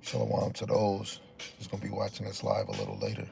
Shalom to those who's going to be watching this live a little later.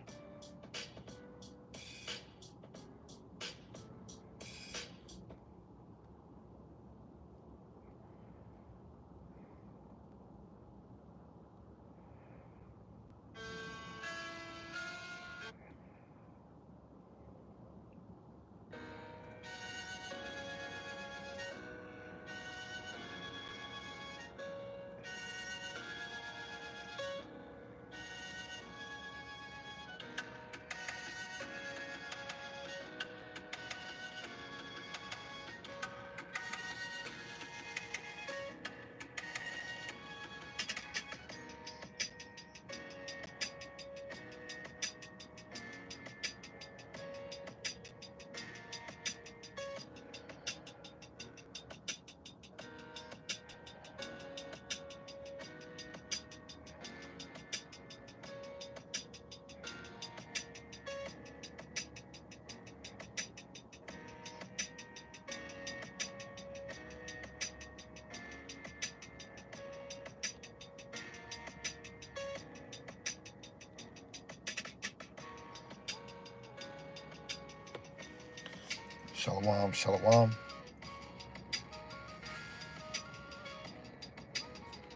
Shalom, shalom.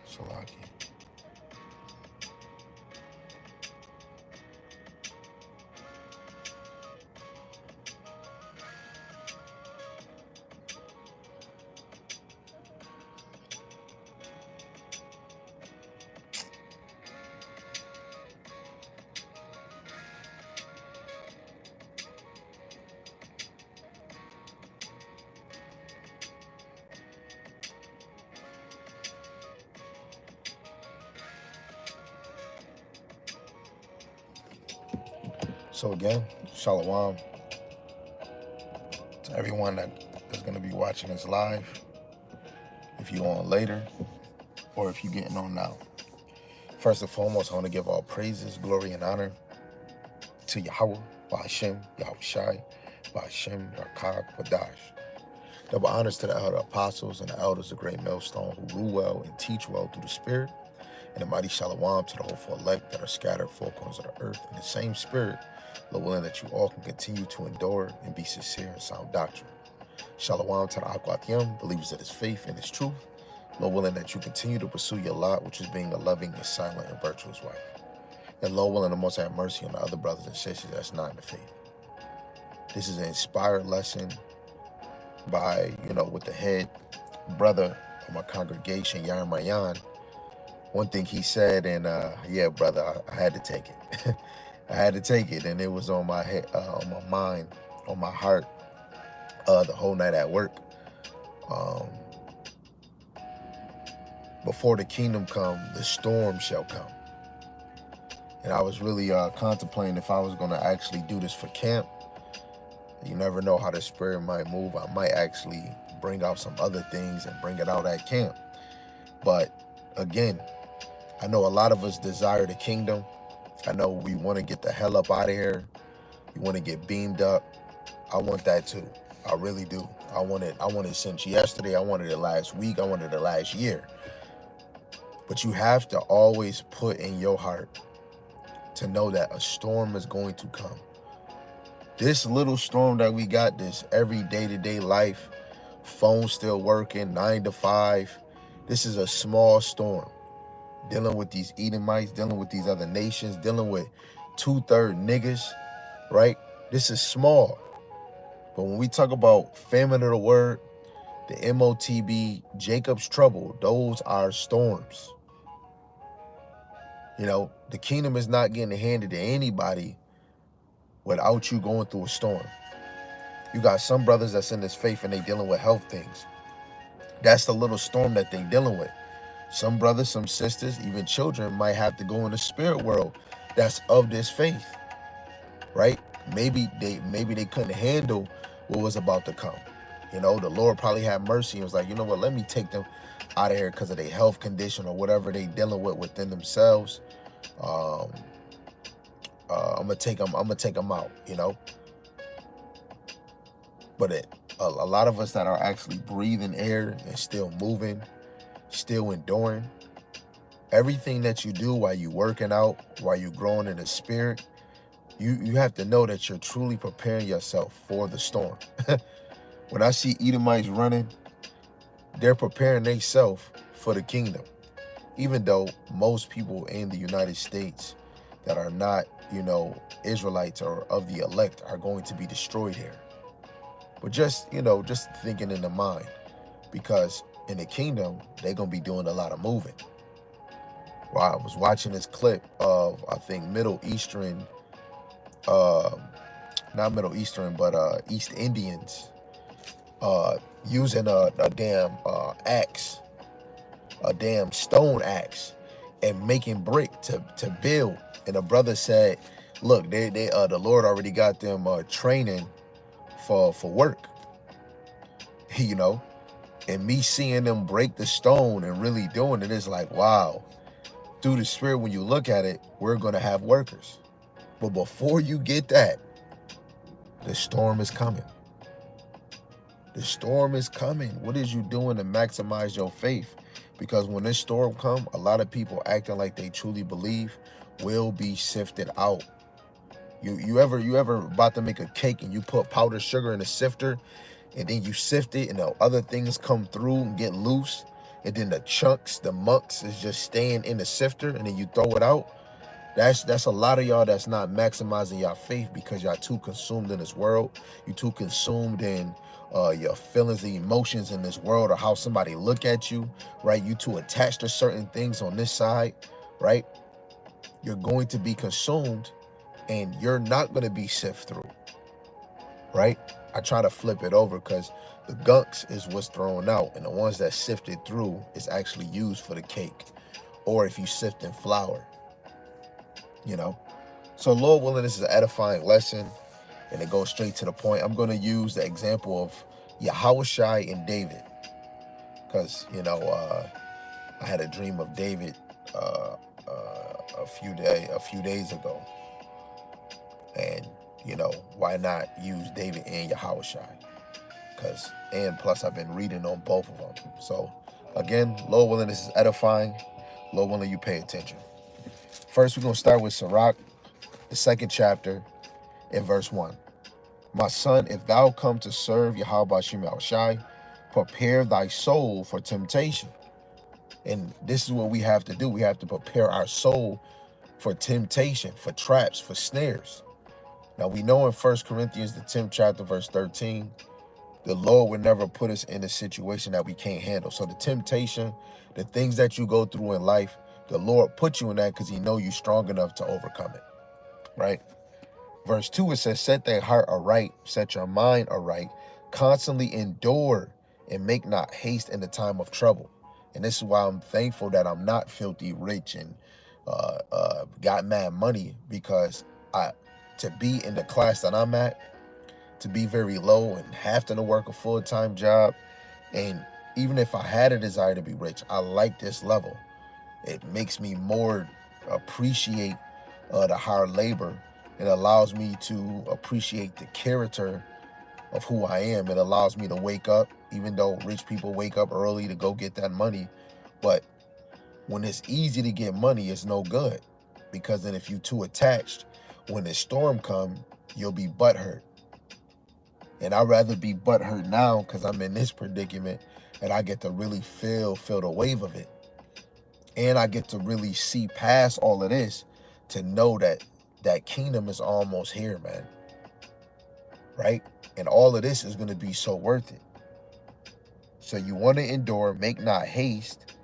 Salaki. So again, shalom to everyone that is going to be watching this live. If you're on later, or if you're getting on now. First and foremost, I want to give all praises, glory, and honor to Yahweh, Ba'ashem, Yahweh Shai, Ba'ashem, Rakak, Wadash. Double honors to the elder apostles and the elders of Great Millstone who rule well and teach well through the Spirit, and the mighty shalom to the hopeful elect that are scattered four corners of the earth in the same Spirit, Lord willing that you all can continue to endure and be sincere in sound doctrine. Shalom to the Akwatiyam, believers of his faith and his truth, Lord willing that you continue to pursue your lot, which is being a loving and silent and virtuous wife. And Lord willing, the Most have mercy on the other brothers and sisters that's not in the faith. This is an inspired lesson by, with the head brother of my congregation, Yair Mayan. One thing he said, and yeah, brother, I had to take it. I had to take it, and it was on my head, on my mind, on my heart, the whole night at work. Before the kingdom come, the storm shall come. And I was really contemplating if I was going to actually do this for camp. You never know how the spirit might move. I might actually bring out some other things and bring it out at camp. But again, I know a lot of us desire the kingdom. I know we want to get the hell up out of here. We want to get beamed up. I want that too. I really do. I want it since yesterday. I wanted it last week. I wanted it last year. But you have to always put in your heart to know that a storm is going to come. This little storm that we got, this every day-to-day life, phone still working, 9 to 5, this is a small storm. Dealing with these Edomites, dealing with these other nations, dealing with 2/3 niggas, right? This is small. But when we talk about famine of the word, the MOTB, Jacob's trouble, those are storms. The kingdom is not getting handed to anybody without you going through a storm. You got some brothers that's in this faith and they dealing with health things. That's the little storm that they dealing with. Some brothers, some sisters, even children might have to go in the spirit world that's of this faith, right? Maybe they couldn't handle what was about to come. The Lord probably had mercy and was like, you know what, let me take them out of here because of their health condition or whatever they dealing with within themselves. I'm gonna take them out, But a lot of us that are actually breathing air and still moving, still enduring, Everything that you do while you working out, while you growing in the spirit, you have to know that you're truly preparing yourself for the storm. When I see Edomites running, they're preparing themselves for the kingdom. Even though most people in the United States that are not, Israelites or of the elect are going to be destroyed here. But just thinking in the mind, because in the kingdom, they're going to be doing a lot of moving. Well, I was watching this clip of, I think, Middle Eastern, not Middle Eastern, but East Indians using a damn axe, a damn stone axe, and making brick to build. And the brother said, look, they the Lord already got them training for work, and me seeing them break the stone and really doing it is like, wow. Through the spirit, when you look at it, we're going to have workers. But before you get that, the storm is coming. The storm is coming. What is you doing to maximize your faith? Because when this storm comes, a lot of people acting like they truly believe will be sifted out. You ever about to make a cake and you put powdered sugar in a sifter and then you sift it and the other things come through and get loose, and then the chunks, the mucks is just staying in the sifter and then you throw it out? That's a lot of y'all that's not maximizing your faith because y'all too consumed in this world. You too consumed in your feelings and emotions in this world, or how somebody look at you, right? You too attached to certain things on this side, right? You're going to be consumed and you're not going to be sifted through, right? I try to flip it over because the gunks is what's thrown out, and the ones that sifted through is actually used for the cake, or if you sift in flour, So Lord willing, this is an edifying lesson, and it goes straight to the point. I'm going to use the example of Yahushai and David, because, I had a dream of David a few days ago, and why not use David and Yahushai? And plus I've been reading on both of them. So again, Lord willing, this is edifying. Lord willing, you pay attention. First, we're going to start with Sirach, the 2nd chapter, in verse 1. My son, if thou come to serve Yahweh Bashim Yahushai, prepare thy soul for temptation. And this is what we have to do. We have to prepare our soul for temptation, for traps, for snares. Now, we know in 1 Corinthians, the 10th chapter, verse 13, the Lord would never put us in a situation that we can't handle. So the temptation, the things that you go through in life, the Lord put you in that because he know you strong enough to overcome it, right? Verse 2, it says, set thy heart aright, set your mind aright, constantly endure, and make not haste in the time of trouble. And this is why I'm thankful that I'm not filthy rich and got mad money, because to be in the class that I'm at, to be very low and having to work a full-time job, and even if I had a desire to be rich, I like this level. It makes me more appreciate the hard labor. It allows me to appreciate the character of who I am. It allows me to wake up, even though rich people wake up early to go get that money. But when it's easy to get money, it's no good, because then if you're too attached, when the storm comes, you'll be butthurt. And I'd rather be butthurt now because I'm in this predicament, and I get to really feel the wave of it. And I get to really see past all of this to know that that kingdom is almost here, man. Right? And all of this is going to be so worth it. So you want to endure, make not haste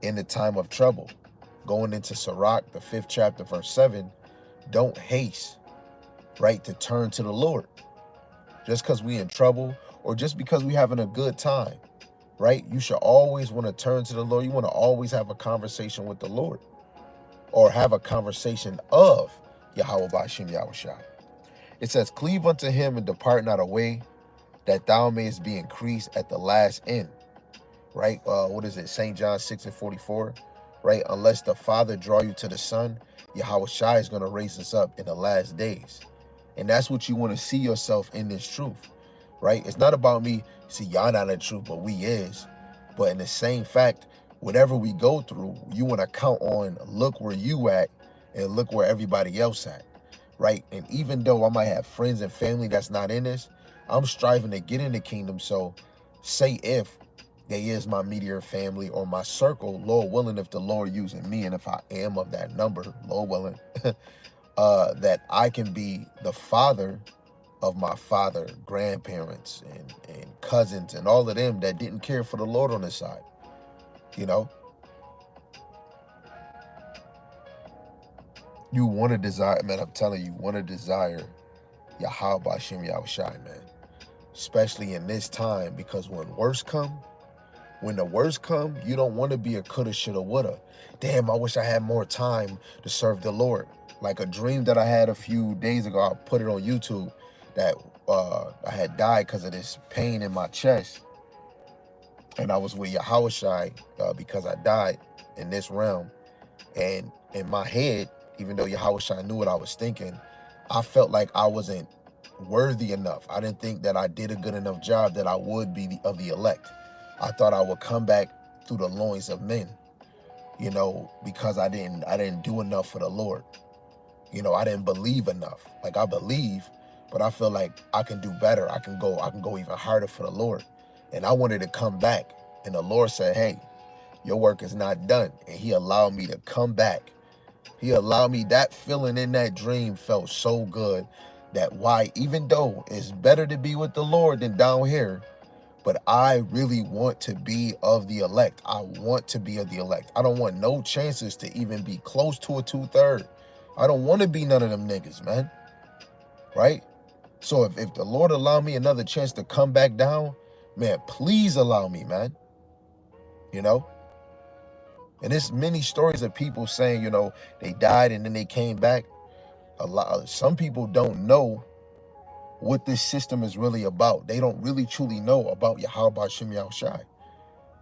in the time of trouble. Going into Sirach, the 5th chapter, verse 7, don't haste, right, to turn to the Lord. Just because we in trouble, or just because we having a good time, right? You should always want to turn to the Lord. You want to always have a conversation with the Lord, or have a conversation of Yahweh Bashim Yahushai. It says, cleave unto him and depart not away, that thou mayest be increased at the last end. Right? What is it? St. John 6:44. Right? Unless the Father draw you to the Son, Yahushai is going to raise us up in the last days. And that's what you want to see yourself in this truth. Right? It's not about me, see, y'all not in the truth, but we is. But in the same fact, whatever we go through, you want to count on, look where you at and look where everybody else at, right? And even though I might have friends and family that's not in this, I'm striving to get in the kingdom. So say if they is my immediate family or my circle, Lord willing, if the Lord using me and if I am of that number, Lord willing, that I can be the father of my father, grandparents, and cousins, and all of them that didn't care for the Lord on this side, you know? You want to desire, man, I'm telling you, want to desire Yahweh Ba'Shem Yahushai, man. Especially in this time, because when the worst come, you don't want to be a coulda, shoulda, woulda. Damn, I wish I had more time to serve the Lord. Like a dream that I had a few days ago, I put it on YouTube, that I had died because of this pain in my chest. And I was with Yahushai because I died in this realm. And in my head, even though Yahushua knew what I was thinking, I felt like I wasn't worthy enough. I didn't think that I did a good enough job that I would be of the elect. I thought I would come back through the loins of men, you know, because I didn't do enough for the Lord. You know, I didn't believe enough. Like I believe, but I feel like I can do better. I can go even harder for the Lord. And I wanted to come back. And the Lord said, hey, your work is not done. And he allowed me to come back. He allowed me, that feeling in that dream felt so good that why, even though it's better to be with the Lord than down here, but I really want to be of the elect. I want to be of the elect. I don't want no chances to even be close to a 2/3. I don't want to be none of them niggas, man. Right? So if the Lord allow me another chance to come back down, man, please allow me, man. You know? And there's many stories of people saying, you know, they died and then they came back. Some people don't know what this system is really about. They don't really truly know about Yahweh Ba'Shem Yahushai.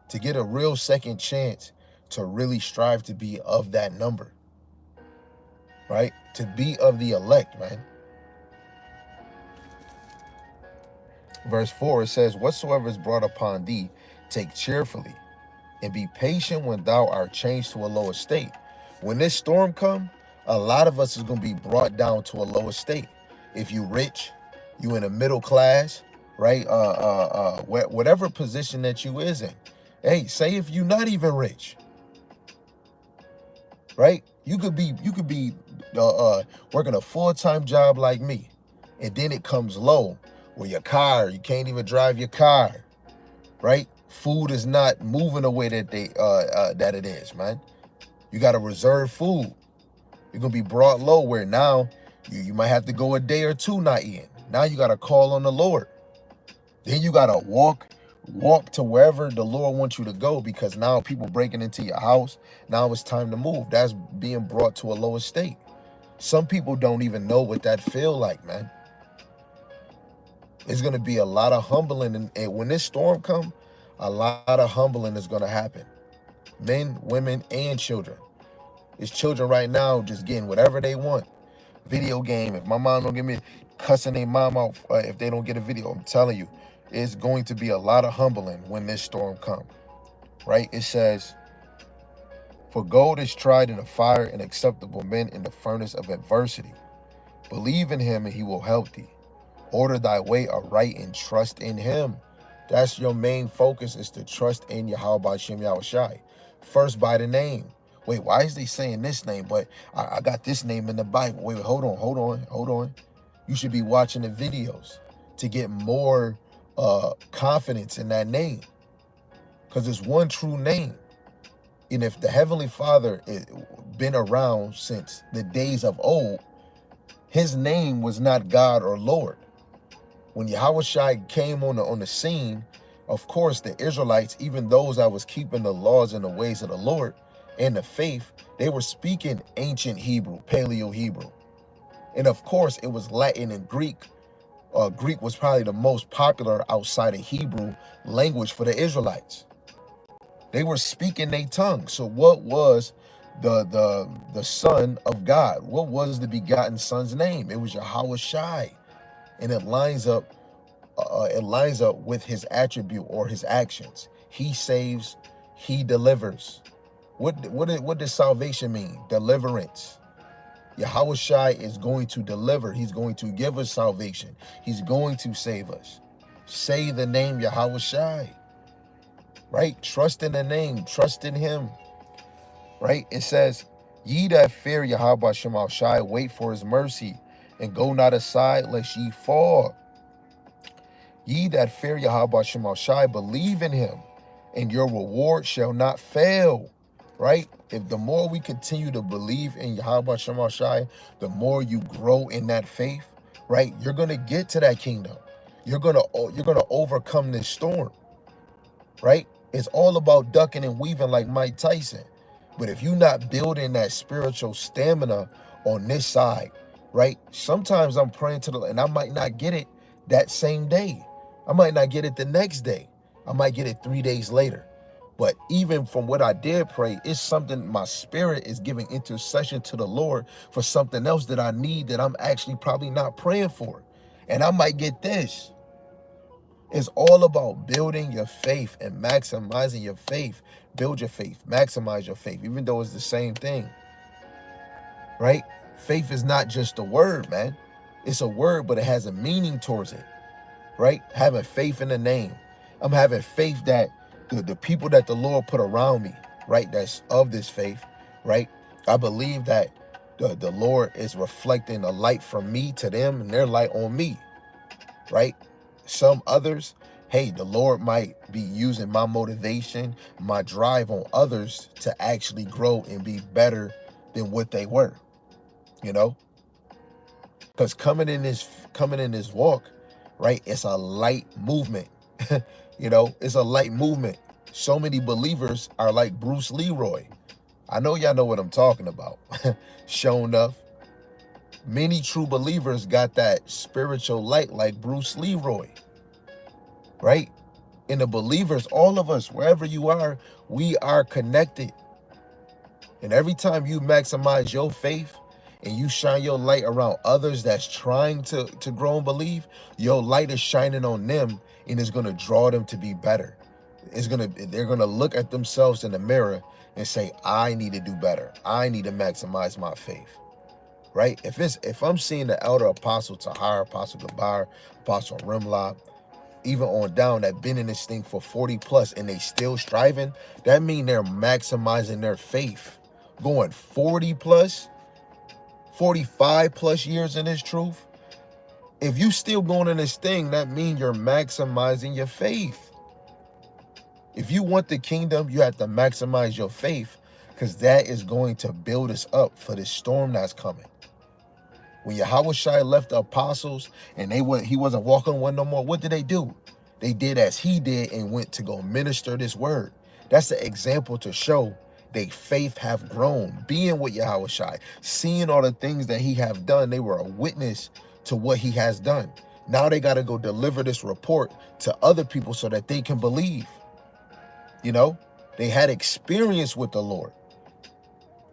To get a real second chance to really strive to be of that number, right? To be of the elect, man. Verse 4, it says, whatsoever is brought upon thee, take cheerfully, and be patient when thou art changed to a lower state. When this storm come, a lot of us is going to be brought down to a lower state. If you rich, you in a middle class, right? Whatever position that you is in. Hey, say if you not even rich, right? You could be working a full-time job like me, and then it comes low where your car, you can't even drive your car, right? Food is not moving the way that that it is, man. You got to reserve food. You're gonna be brought low where now you might have to go a day or two not eating. Now you got to call on the Lord. Then you got to walk to wherever the Lord wants you to go, because now people breaking into your house. Now it's time to move. That's being brought to a lower state. Some people don't even know what that feel like, man. It's going to be a lot of humbling. And when this storm come, a lot of humbling is going to happen. Men, women, and children. There's children right now just getting whatever they want. Video game. If my mom don't give me, cussing their mom out if they don't get a video. I'm telling you, it's going to be a lot of humbling when this storm comes, right? It says, for gold is tried in the fire, and acceptable men in the furnace of adversity. Believe in him and he will help thee. Order thy way aright and trust in him. That's your main focus, is to trust in Yahweh Ba'Shem Yahushai. First by the name. Wait, why is they saying this name? But I got this name in the Bible. Wait, hold on. You should be watching the videos to get more confidence in that name, because it's one true name. And if the Heavenly Father has been around since the days of old, his name was not God or Lord. When Yahushua came on the scene, of course, the Israelites, even those that was keeping the laws and the ways of the Lord and the faith, they were speaking ancient Hebrew, Paleo Hebrew. And of course, it was Latin and Greek. Greek was probably the most popular outside of Hebrew language for the Israelites. They were speaking their tongue. So what was the Son of God? What was the begotten Son's name? It was Yahushai. And it lines up with his attribute or his actions. He saves, he delivers. What does salvation mean? Deliverance. Yahawashi is going to deliver. He's going to give us salvation. He's going to save us. Say the name Yahawashi, right? Trust in the name. Trust in him, right? It says, ye that fear Yahweh Shema Shai, wait for his mercy, and go not aside lest ye fall. Ye that fear Yahweh Shema Shai, believe in him, and your reward shall not fail. Right? If the more we continue to believe in Yahweh Shema Shai, the more you grow in that faith, right? You're gonna get to that kingdom. You're gonna overcome this storm, right? It's all about ducking and weaving like Mike Tyson. But if you're not building that spiritual stamina on this side, right? Sometimes I'm praying to the, and I might not get it that same day. I might not get it the next day. I might get it 3 days later. But even from what I did pray, it's something my spirit is giving intercession to the Lord for something else that I need that I'm actually probably not praying for. And I might get this. It's all about building your faith and maximizing your faith. Build your faith, maximize your faith, even though it's the same thing, right? Faith is not just a word, man. It's a word, but it has a meaning towards it, right? Having faith in the name. I'm having faith that the people that the Lord put around me, right, that's of this faith, right? I believe that the Lord is reflecting a light from me to them and their light on me, right? Some others, hey, the Lord might be using my motivation, my drive on others to actually grow and be better than what they were, you know? Because coming in this walk, right, it's a light movement. You know, it's a light movement. So many believers are like Bruce Leroy. I know y'all know what I'm talking about. Sure enough, many true believers got that spiritual light like Bruce Leroy, right? And the believers, all of us, wherever you are, we are connected. And every time you maximize your faith and you shine your light around others that's trying to grow and believe, your light is shining on them and it's going to draw them to be better. They're going to look at themselves in the mirror and say, I need to do better. I need to maximize my faith, right? If I'm seeing the elder apostle Tahar, Apostle Gabar, Apostle Rimla, even on down that been in this thing for 40 plus and they still striving, that mean they're maximizing their faith. Going 40 plus, 45 plus years in this truth. If you still going in this thing, that means you're maximizing your faith. If you want the kingdom, you have to maximize your faith, because that is going to build us up for this storm that's coming. When Yahawashi left the apostles and he wasn't walking one no more, what did they do? They did as he did and went to go minister this word. That's the example to show their faith have grown. Being with Yahawashi, seeing all the things that he have done, they were a witness to what he has done. Now they got to go deliver this report to other people so that they can believe. You know, they had experience with the Lord.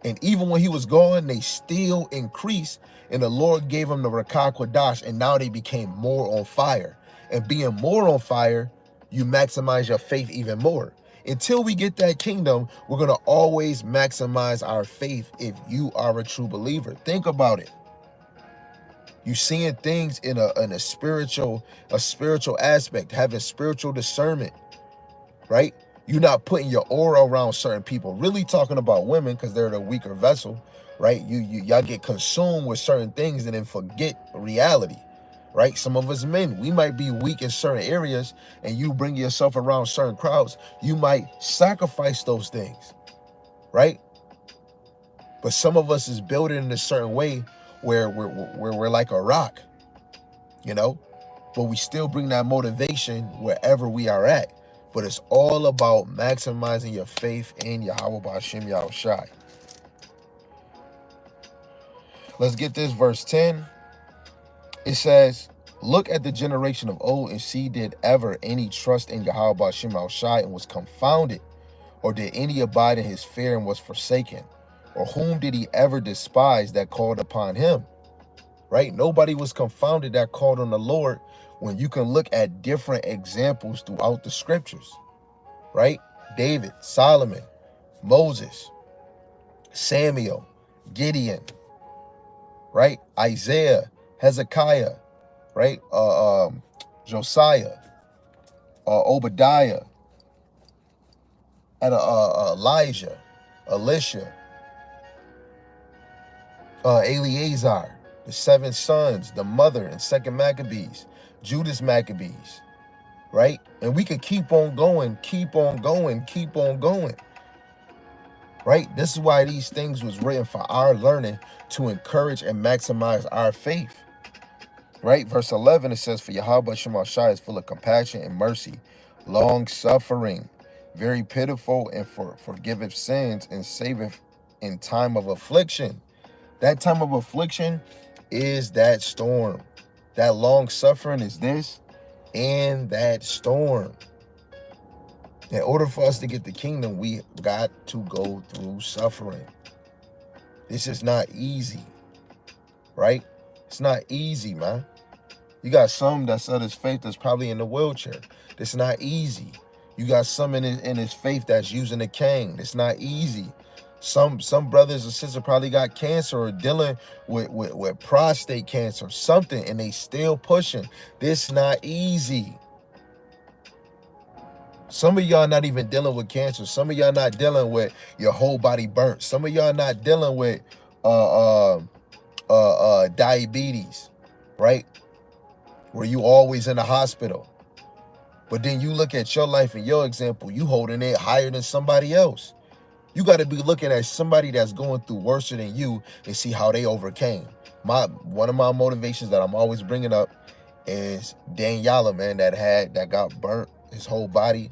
And even when he was gone, they still increased. And the Lord gave them the Rakah Kodash, and now they became more on fire. And being more on fire, you maximize your faith even more. Until we get that kingdom, we're going to always maximize our faith if you are a true believer. Think about it. You seeing things in a spiritual aspect, having spiritual discernment, right? You're not putting your aura around certain people. Really talking about women, because they're the weaker vessel, right? Y'all get consumed with certain things and then forget reality, right? Some of us men, we might be weak in certain areas, and you bring yourself around certain crowds, you might sacrifice those things, right? But some of us is building in a certain way where we're like a rock, you know, but we still bring that motivation wherever we are at. But it's all about maximizing your faith in Yahweh B'Hashem Yahushai. Let's get this verse 10. It says, look at the generation of old and see, did ever any trust in Yahweh B'Hashem Yahushai and was confounded? Or did any abide in his fear and was forsaken? Or whom did he ever despise that called upon him? Right? Nobody was confounded that called on the Lord, when you can look at different examples throughout the scriptures, right? David, Solomon, Moses, Samuel, Gideon, right? Isaiah, Hezekiah, right? Josiah, Obadiah, and Elijah, Elisha, Eleazar, the 7 sons, the mother in 2nd Maccabees, Judas Maccabees, right? And we could keep on going, keep on going, keep on going, right? This is why these things was written for our learning, to encourage and maximize our faith, right? Verse 11, it says, for Yahweh Shema Shai is full of compassion and mercy, long suffering, very pitiful, and forgiveth sins, and saveth in time of affliction. That time of affliction is that storm. That long suffering is this and that storm. In order for us to get the kingdom, we got to go through suffering. This is not easy, right? It's not easy, man. You got some that's of his faith that's probably in the wheelchair. It's not easy. You got some in his faith that's using a cane. It's not easy. Some brothers and sisters probably got cancer or dealing with prostate cancer or something, and they still pushing. This not easy. Some of y'all not even dealing with cancer. Some of y'all not dealing with your whole body burnt. Some of y'all not dealing with diabetes, right? Where you always in the hospital. But then you look at your life and your example, you holding it higher than somebody else. You got to be looking at somebody that's going through worse than you and see how they overcame. One of my motivations that I'm always bringing up is Daniela, man, that got burnt his whole body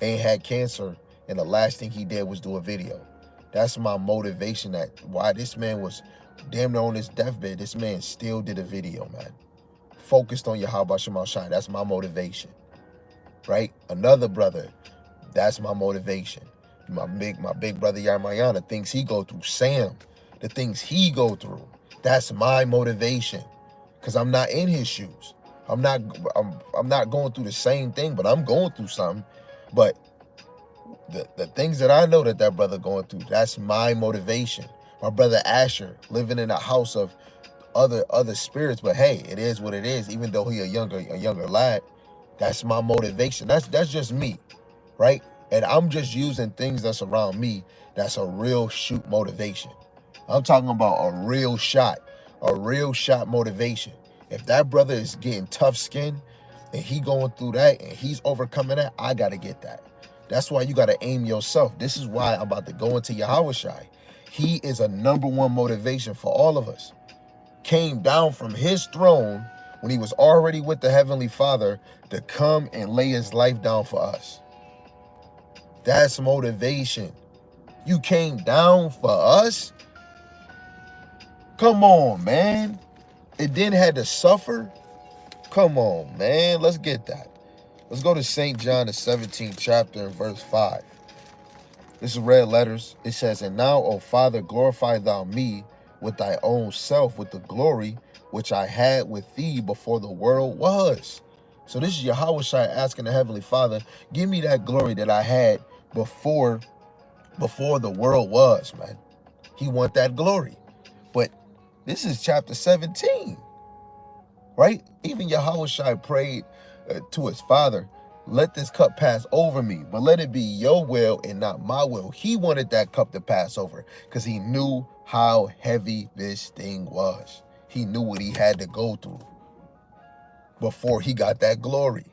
and had cancer, and the last thing he did was do a video. That's my motivation, that why this man was damn near on his deathbed, this man still did a video, man. Focused on Yahweh Shema Shai. That's my motivation, right? Another brother, that's my motivation. My big brother Yarmayana, things he go through. Sam, the things he go through. That's my motivation, because I'm not in his shoes. I'm not going through the same thing, but I'm going through something. But the things that I know that brother going through, that's my motivation. My brother Asher, living in a house of other spirits, but hey, it is what it is. Even though he a younger lad, that's my motivation. That's just me, right? And I'm just using things that's around me that's a real shoot motivation. I'm talking about a real shot motivation. If that brother is getting tough skin and he going through that and he's overcoming that, I got to get that. That's why you got to aim yourself. This is why I'm about to go into Yahweh Shai. He is a #1 motivation for all of us. Came down from his throne when he was already with the Heavenly Father to come and lay his life down for us. That's motivation. You came down for us? Come on, man. It then had to suffer? Come on, man. Let's get that. Let's go to St. John, the 17th chapter, and verse 5. This is red letters. It says, and now, O Father, glorify thou me with thy own self, with the glory which I had with thee before the world was. So this is Yahweh Shai asking the Heavenly Father, give me that glory that I had before the world was, man. He want that glory. But this is chapter 17, right? Even Yahweh Shai prayed to his Father, let this cup pass over me, but let it be your will and not my will. He wanted that cup to pass over because he knew how heavy this thing was. He knew what he had to go through before he got that glory.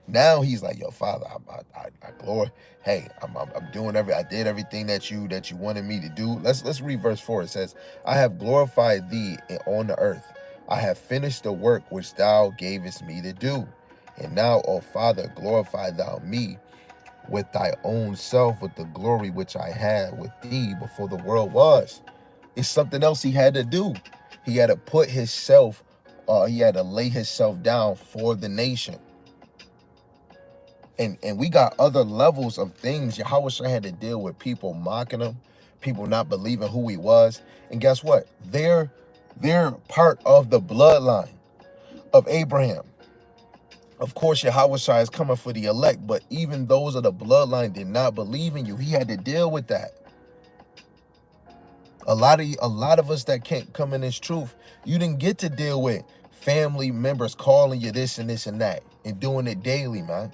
Now he's like, yo, Father, I glory. Hey, I'm doing I did everything that you wanted me to do. Let's read verse 4. It says, I have glorified thee on the earth. I have finished the work which thou gavest me to do. And now, O Father, glorify thou me with thy own self, with the glory which I had with thee before the world was. It's something else he had to do. He had to put himself, he had to lay himself down for the nation. And we got other levels of things. Yahweh Shai had to deal with people mocking him, people not believing who he was. And guess what? They're part of the bloodline of Abraham. Of course, Yahweh Shai is coming for the elect, but even those of the bloodline did not believe in you. He had to deal with that. A lot of us that can't come in this truth, you didn't get to deal with family members calling you this and this and that and doing it daily, man.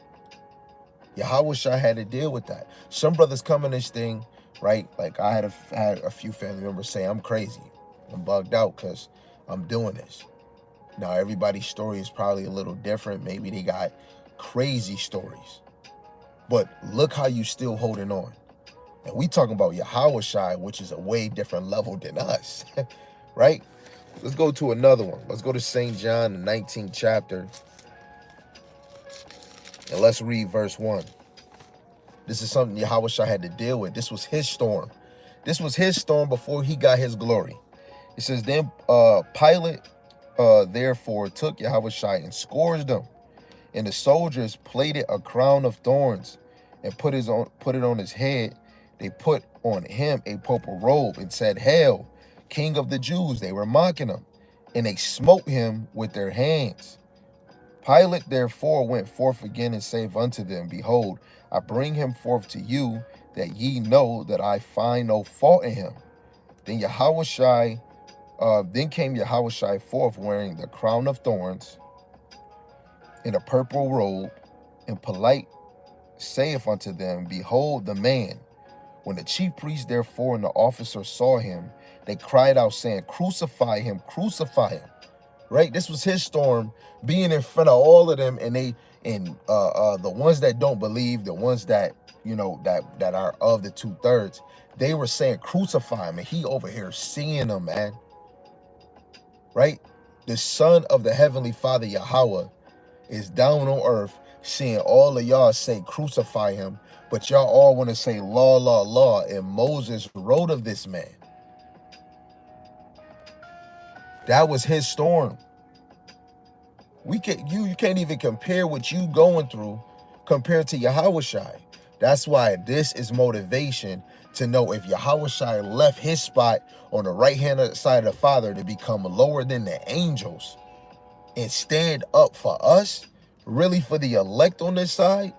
Yahweh Shai had to deal with that. Some brothers come in this thing, right? Like I had a few family members say, I'm crazy. I'm bugged out because I'm doing this. Now, everybody's story is probably a little different. Maybe they got crazy stories. But look how you still holding on. And we talking about Yahweh Shai, which is a way different level than us, right? Let's go to another one. Let's go to St. John, the 19th chapter. And let's read verse 1. This is something Yahweh Shai had to deal with. This was his storm. This was his storm before he got his glory. It says, then Pilate therefore took Yahweh Shai and scourged him. And the soldiers plaited a crown of thorns and put it on his head. They put on him a purple robe and said, Hail, King of the Jews. They were mocking him. And they smote him with their hands. Pilate therefore went forth again and said unto them, Behold, I bring him forth to you, that ye know that I find no fault in him. Then came Yahweh Shai forth, wearing the crown of thorns and a purple robe, and Pilate saith unto them, Behold the man. When the chief priests therefore and the officers saw him, they cried out, saying, Crucify him, crucify him. Right? This was his storm, being in front of all of them, and the ones that don't believe, the ones that, you know, that are of the 2/3, they were saying, Crucify him, and he over here seeing them, man. Right? The Son of the Heavenly Father, Yahweh, is down on earth, seeing all of y'all say, Crucify him, but y'all all want to say, Law, law, law, and Moses wrote of this man. That was his storm. You can't even compare what you going through compared to Yahweh Shai. That's why this is motivation to know if Yahweh Shai left his spot on the right-hand side of the Father to become lower than the angels and stand up for us, really for the elect on this side,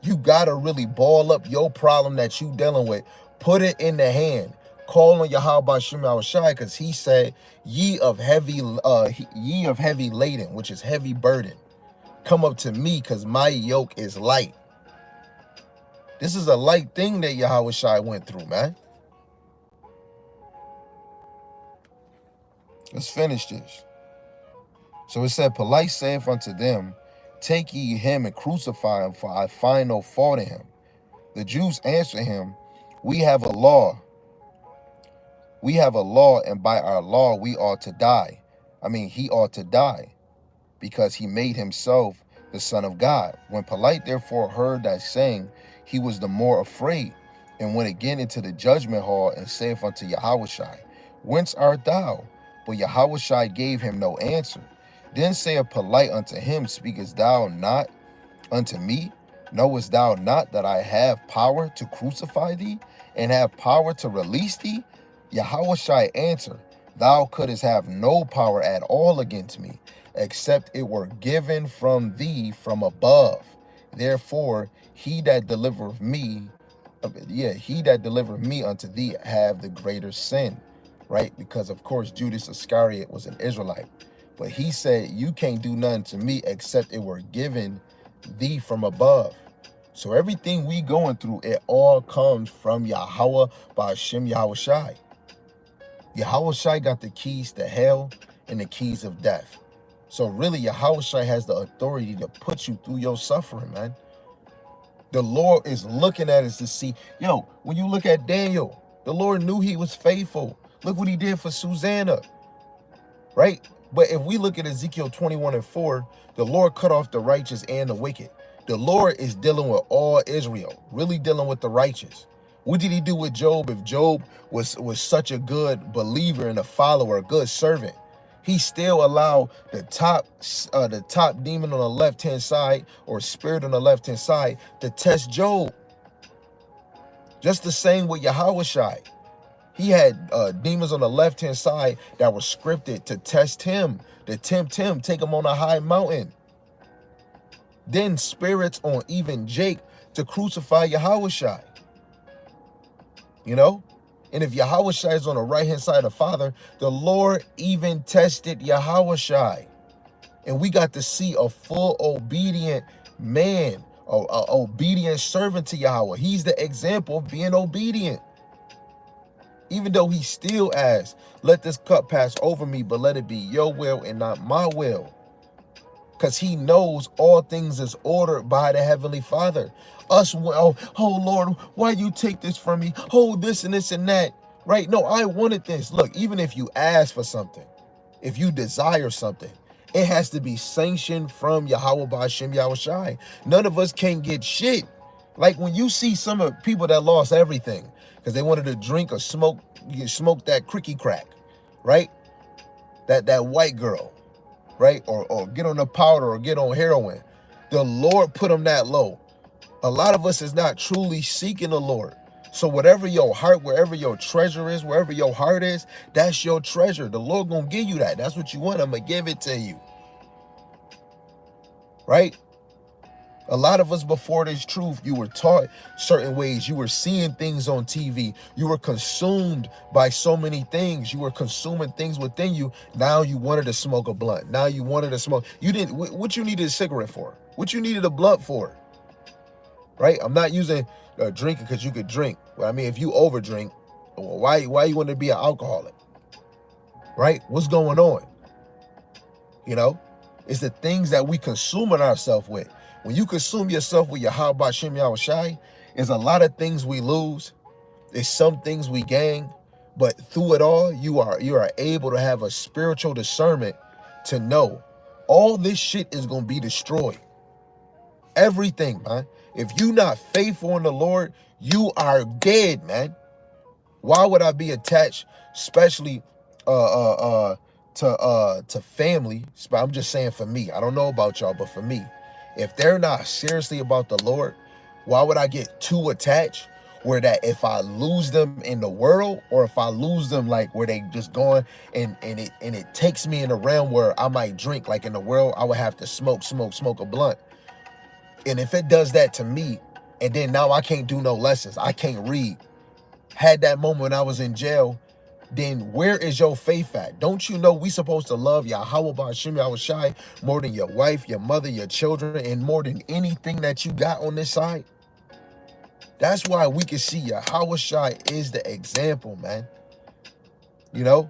you gotta really ball up your problem that you dealing with, put it in the hand, call on Yahweh Shai, because he said, ye of heavy laden, which is heavy burden, come up to me, because my yoke is light. This is a light thing that Yahweh Shai went through, man. Let's finish this. So it said, Pilate saith unto them, Take ye him and crucify him, for I find no fault in him. The Jews answered him, We have a law, and by our law we ought to die. He ought to die, because he made himself the Son of God. When Pilate therefore heard that saying, he was the more afraid, and went again into the judgment hall, and saith unto Yahweh Shai, Whence art thou? But Yahweh Shai gave him no answer. Then saith Pilate unto him, Speakest thou not unto me? Knowest thou not that I have power to crucify thee, and have power to release thee? Yahweh Shai answered, Thou couldst have no power at all against me, except it were given from thee from above. Therefore, he that delivereth me unto thee have the greater sin. Right? Because of course Judas Iscariot was an Israelite. But he said, you can't do nothing to me except it were given thee from above. So everything we going through, it all comes from Yahweh Ba'ashem Yahweh Shai. Yahweh Shai got the keys to hell and the keys of death. So really, Yahweh Shai has the authority to put you through your suffering, man. The Lord is looking at us to see, when you look at Daniel, the Lord knew he was faithful. Look what he did for Susanna, right? But if we look at Ezekiel 21:4, the Lord cut off the righteous and the wicked. The Lord is dealing with all Israel, really dealing with the righteous. What did he do with Job? If Job was such a good believer and a follower, a good servant, he still allowed the top demon on the left-hand side, or spirit on the left-hand side, to test Job. Just the same with Yahweh Shai. He had demons on the left-hand side that were scripted to test him, to tempt him, take him on a high mountain. Then spirits on even Jake to crucify Yahushua. You know? And if Yahushua is on the right-hand side of the Father, the Lord even tested Yahushua. And we got to see a full obedient man, a obedient servant to Yahweh. He's the example of being obedient. Even though he still asked, let this cup pass over me, but let it be your will and not my will. Because he knows all things is ordered by the Heavenly Father. Us, oh Lord, why you take this from me? Oh, this and this and that. Right? No, I wanted this. Look, even if you ask for something, if you desire something, it has to be sanctioned from Yahweh Ba'ashem Yahushai. None of us can get shit. Like when you see some of people that lost everything because they wanted to drink or smoke that cricky crack, right? That white girl, right? Or get on the powder or get on heroin. The Lord put them that low. A lot of us is not truly seeking the Lord. So whatever your heart, wherever your treasure is, wherever your heart is, that's your treasure. The Lord gonna give you that. That's what you want. I'm gonna give it to you. Right? A lot of us before this truth, you were taught certain ways. You were seeing things on TV. You were consumed by so many things. You were consuming things within you. Now you wanted to smoke a blunt. Now you wanted to smoke. You didn't. What you needed a cigarette for? What you needed a blunt for? Right? I'm not using drinking because you could drink. Well, I mean, if you overdrink, why you want to be an alcoholic? Right? What's going on? You know, it's the things that we consuming ourselves with. When you consume yourself with Yahweh Ba'ashem Yahushai, there's a lot of things we lose. There's some things we gain, but through it all, you are able to have a spiritual discernment to know all this shit is gonna be destroyed. Everything, man. If you not faithful in the Lord, you are dead, man. Why would I be attached, especially to family? I'm just saying for me. I don't know about y'all, but for me, if they're not seriously about the Lord, why would I get too attached where that if I lose them in the world, or if I lose them like where they just going and it takes me in a realm where I might drink, like in the world, I would have to smoke a blunt. And if it does that to me, and then now I can't do no lessons, I can't read, had that moment when I was in jail, then where is your faith at? Don't you know we supposed to love Yahweh Ba'ashem Yahushai more than your wife, your mother, your children, and more than anything that you got on this side? That's why we can see Yahushai is the example, man. You know?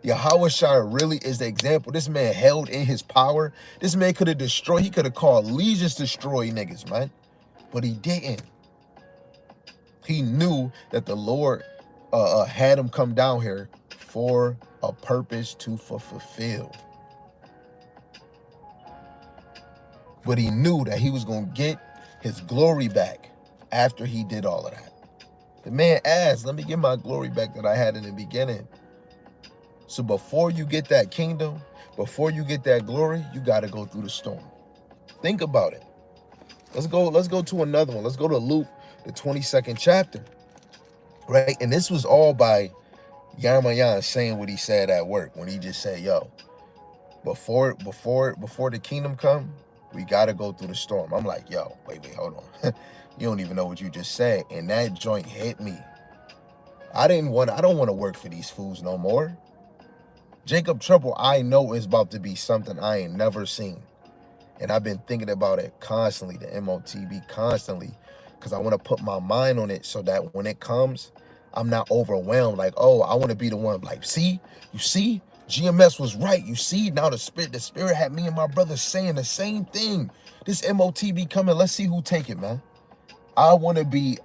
Yahushua really is the example. This man held in his power. This man could have destroyed, he could have called legions destroy niggas, man. But he didn't. He knew that the Lord had him come down here for a purpose to fulfill. But he knew that he was going to get his glory back after he did all of that. The man asked, let me get my glory back that I had in the beginning. So before you get that kingdom, before you get that glory, you got to go through the storm. Think about it. Let's go to another one. Let's go to Luke, the 22nd chapter. Right? And this was all by Yarmayan saying what he said at work when he just said, yo, before the kingdom come, we got to go through the storm. I'm like, yo, wait, hold on. You don't even know what you just said. And that joint hit me. I don't want to work for these fools no more. Jacob Trouble, I know is about to be something I ain't never seen. And I've been thinking about it constantly, the MOTB constantly, because I want to put my mind on it so that when it comes, I'm not overwhelmed. Like, oh, I want to be the one like, see, you see, GMS was right. You see, now the spirit had me and my brother saying the same thing. This MOTB coming, let's see who take it, man. I want to be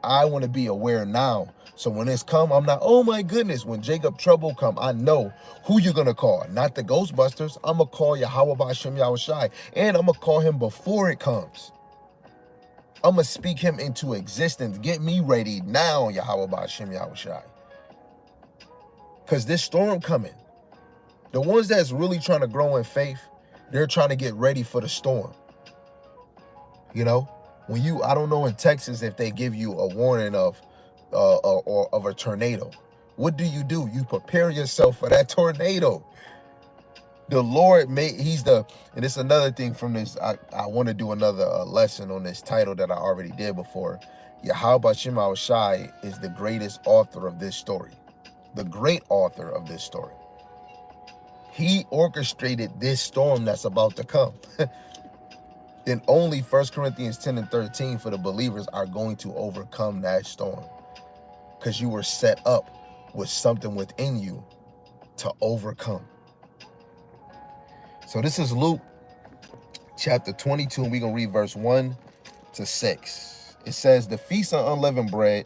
aware now. So when it's come, I'm not, oh my goodness, when Jacob Trouble come, I know who you're going to call. Not the Ghostbusters. I'm going to call Yahweh Ba'ashem Yahushai. And I'm going to call him before it comes. I'm going to speak him into existence. Get me ready now, Yahweh Ba'ashem Yahushai. Because this storm coming. The ones that's really trying to grow in faith, they're trying to get ready for the storm. You know? When I don't know in Texas if they give you a warning of a tornado, What do? You prepare yourself for that tornado. The Lord made, and it's another thing from this. I want to do another lesson on this title that I already did before. Yahweh Shema Shai is the greatest author of this story. The great author of this story. He orchestrated this storm that's about to come. And only 1 Corinthians 10 and 13 for the believers are going to overcome that storm. Because you were set up with something within you to overcome. So this is Luke chapter 22, and we're going to read verse 1 to 6. It says, the feast of unleavened bread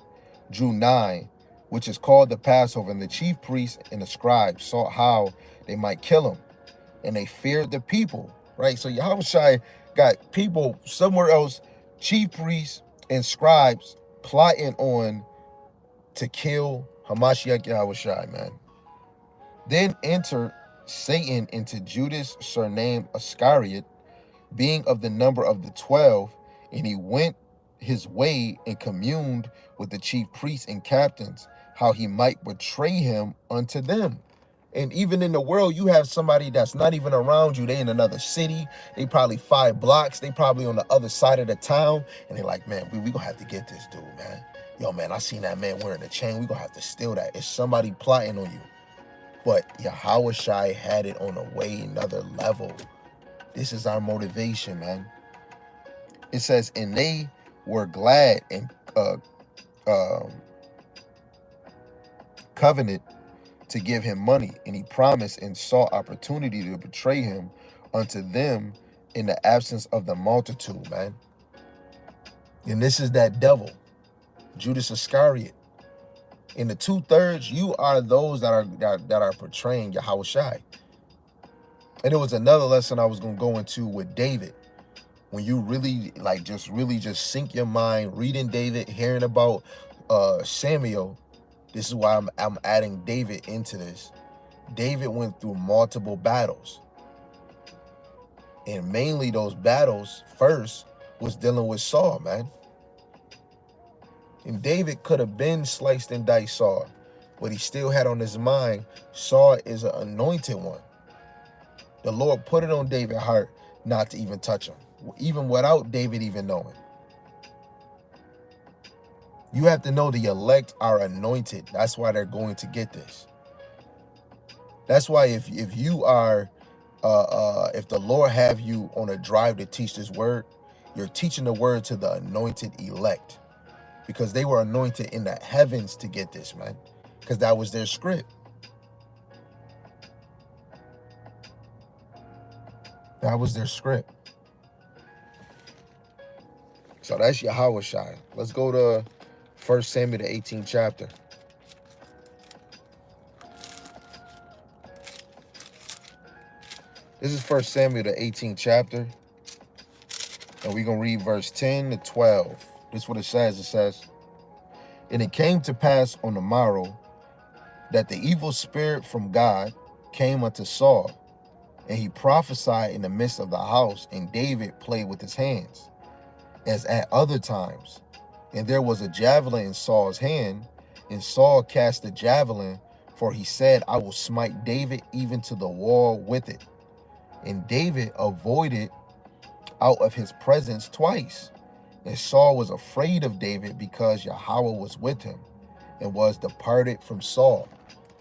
drew nigh, which is called the Passover, and the chief priests and the scribes sought how they might kill him, and they feared the people, right? So Yahushua got people somewhere else, chief priests and scribes, plotting on to kill Hamashiach Yahushua, man. Then entered Satan into Judas, surnamed Iscariot, being of the number of the 12, and he went his way and communed with the chief priests and captains, how he might betray him unto them. And even in the world, you have somebody that's not even around you. They in another city. They probably 5 blocks. They probably on the other side of the town. And they're like, man, we gonna have to get this dude, man. Yo, man, I seen that man wearing a chain. We gonna have to steal that. It's somebody plotting on you. But Yahushua had it on a way another level. This is our motivation, man. It says, and they were glad and covenant to give him money, and he promised and sought opportunity to betray him unto them in the absence of the multitude, man. And this is that devil, Judas Iscariot. In the 2/3, you are those that are portraying Yahushua. And it was another lesson I was gonna go into with David. When you really just sink your mind reading David, hearing about Samuel. This is why I'm adding David into this. David went through multiple battles. And mainly those battles first was dealing with Saul, man. And David could have been sliced and diced Saul, but he still had on his mind, Saul is an anointed one. The Lord put it on David's heart not to even touch him, even without David even knowing. You have to know the elect are anointed. That's why they're going to get this. That's why if you are, if the Lord have you on a drive to teach this word, you're teaching the word to the anointed elect, because they were anointed in the heavens to get this, man, because that was their script. That was their script. So that's Yahushua. Let's go to 1 Samuel, the 18th chapter. This is 1 Samuel, the 18th chapter. And we're going to read verse 10 to 12. This is what it says. It says, and it came to pass on the morrow that the evil spirit from God came unto Saul, and he prophesied in the midst of the house, and David played with his hands, as at other times. And there was a javelin in Saul's hand, and Saul cast the javelin, for he said, I will smite David even to the wall with it. And David avoided out of his presence twice. And Saul was afraid of David, because Yahweh was with him, and was departed from Saul.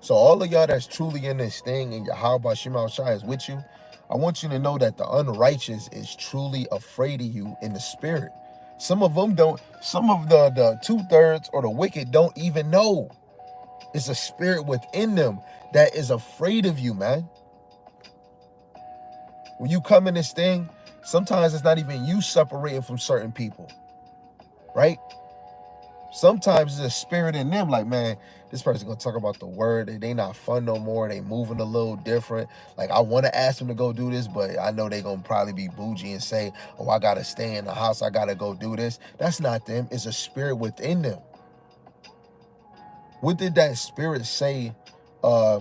So all of y'all that's truly in this thing, and Yahweh Shema Shai is with you, I want you to know that the unrighteous is truly afraid of you in the spirit. Some of them don't, some of the 2/3 or the wicked don't even know. It's a spirit within them that is afraid of you, man. When you come in this thing, sometimes it's not even you separating from certain people, right? Sometimes it's a spirit in them, like, man, this person gonna talk about the word, they not fun no more, they moving a little different. Like, I want to ask them to go do this, but I know they gonna probably be bougie and say, oh, I gotta stay in the house, I gotta go do this. That's not them. It's a spirit within them. What did that spirit say to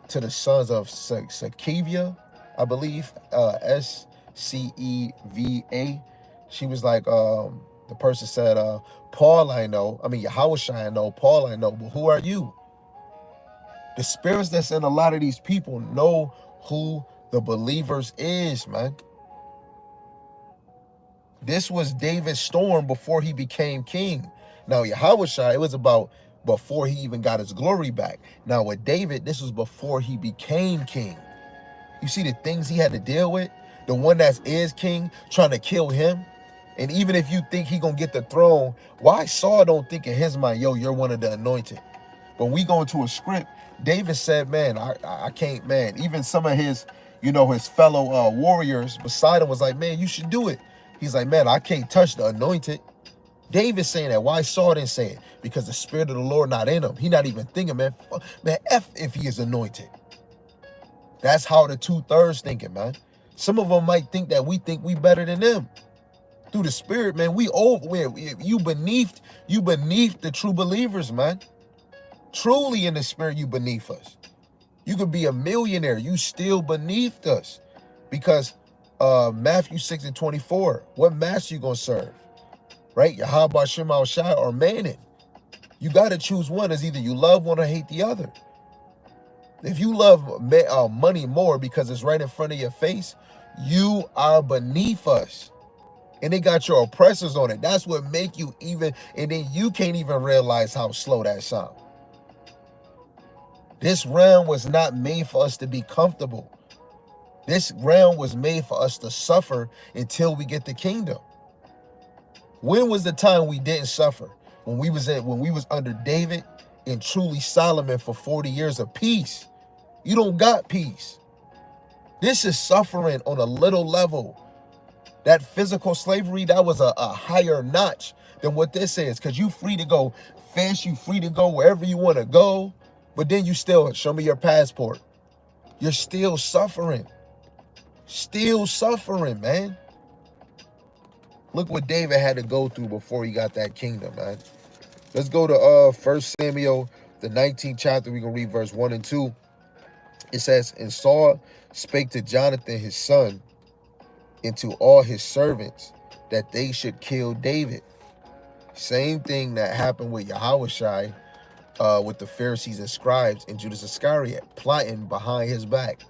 the sons of Sceva, I believe, Sceva? She was like, the person said, Paul I know, I mean, Yahushua I know, Paul I know, but who are you? The spirits that's in a lot of these people know who the believers is, man. This was David's storm before he became king. Now, Yahushua, it was about before he even got his glory back. Now, with David, this was before he became king. You see the things he had to deal with? The one that is king trying to kill him. And even if you think he gonna get the throne, why Saul don't think in his mind, yo, you're one of the anointed? But we go into a script, David said, man, I can't, man. Even some of his, his fellow warriors beside him was like, man, you should do it. He's like, man, I can't touch the anointed. David saying that. Why Saul didn't say it? Because the spirit of the Lord not in him. He not even thinking, man, F if he is anointed. That's how the 2/3 thinking, man. Some of them might think that we think we better than them. Through the spirit, man, you beneath the true believers, man. Truly in the spirit, you beneath us. You could be a millionaire, you still beneath us. Because Matthew 6:24, what master you gonna serve? Right? Yahweh Shema Shai or Mammon. You got to choose one. It's either you love one or hate the other. If you love money more because it's right in front of your face, you are beneath us. And they got your oppressors on it. That's what make you even, and then you can't even realize how slow that sound. This realm was not made for us to be comfortable. This realm was made for us to suffer until we get the kingdom. When was the time we didn't suffer? When we was under David and truly Solomon for 40 years of peace. You don't got peace. This is suffering on a little level. That physical slavery, that was a higher notch than what this is. Because you free to go fish, you free to go wherever you want to go. But then you still, show me your passport. You're still suffering. Still suffering, man. Look what David had to go through before he got that kingdom, man. Let's go to 1 Samuel, the 19th chapter. We're going to read verse 1 and 2. It says, and Saul spake to Jonathan his son and to all his servants that they should kill David. Same thing that happened with Yahushua, with the Pharisees and scribes and Judas Iscariot plotting behind his back.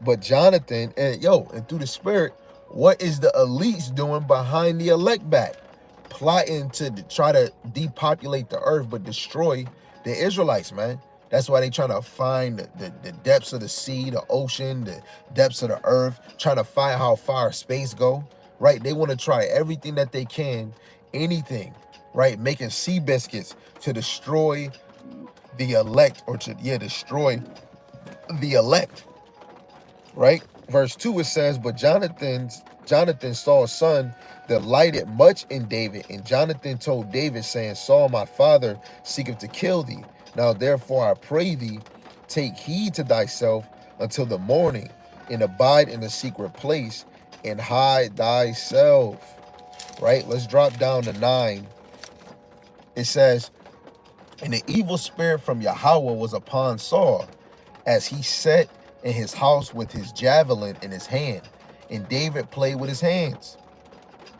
But Jonathan, and through the spirit, what is the elites doing behind the elect back? Plotting to try to depopulate the earth, but destroy the Israelites, man. That's why they trying to find the depths of the sea, the ocean, the depths of the earth, trying to find how far space go, right? They want to try everything that they can, anything, right? Making sea biscuits to destroy the elect, or to, destroy the elect, right? Verse 2, it says, but Jonathan, Saul's son, delighted much in David. And Jonathan told David, saying, Saul, my father, seeketh to kill thee. Now, therefore, I pray thee, take heed to thyself until the morning, and abide in a secret place, and hide thyself. Right? Let's drop down to 9. It says, and the evil spirit from Yahweh was upon Saul, as he sat in his house with his javelin in his hand, and David played with his hands.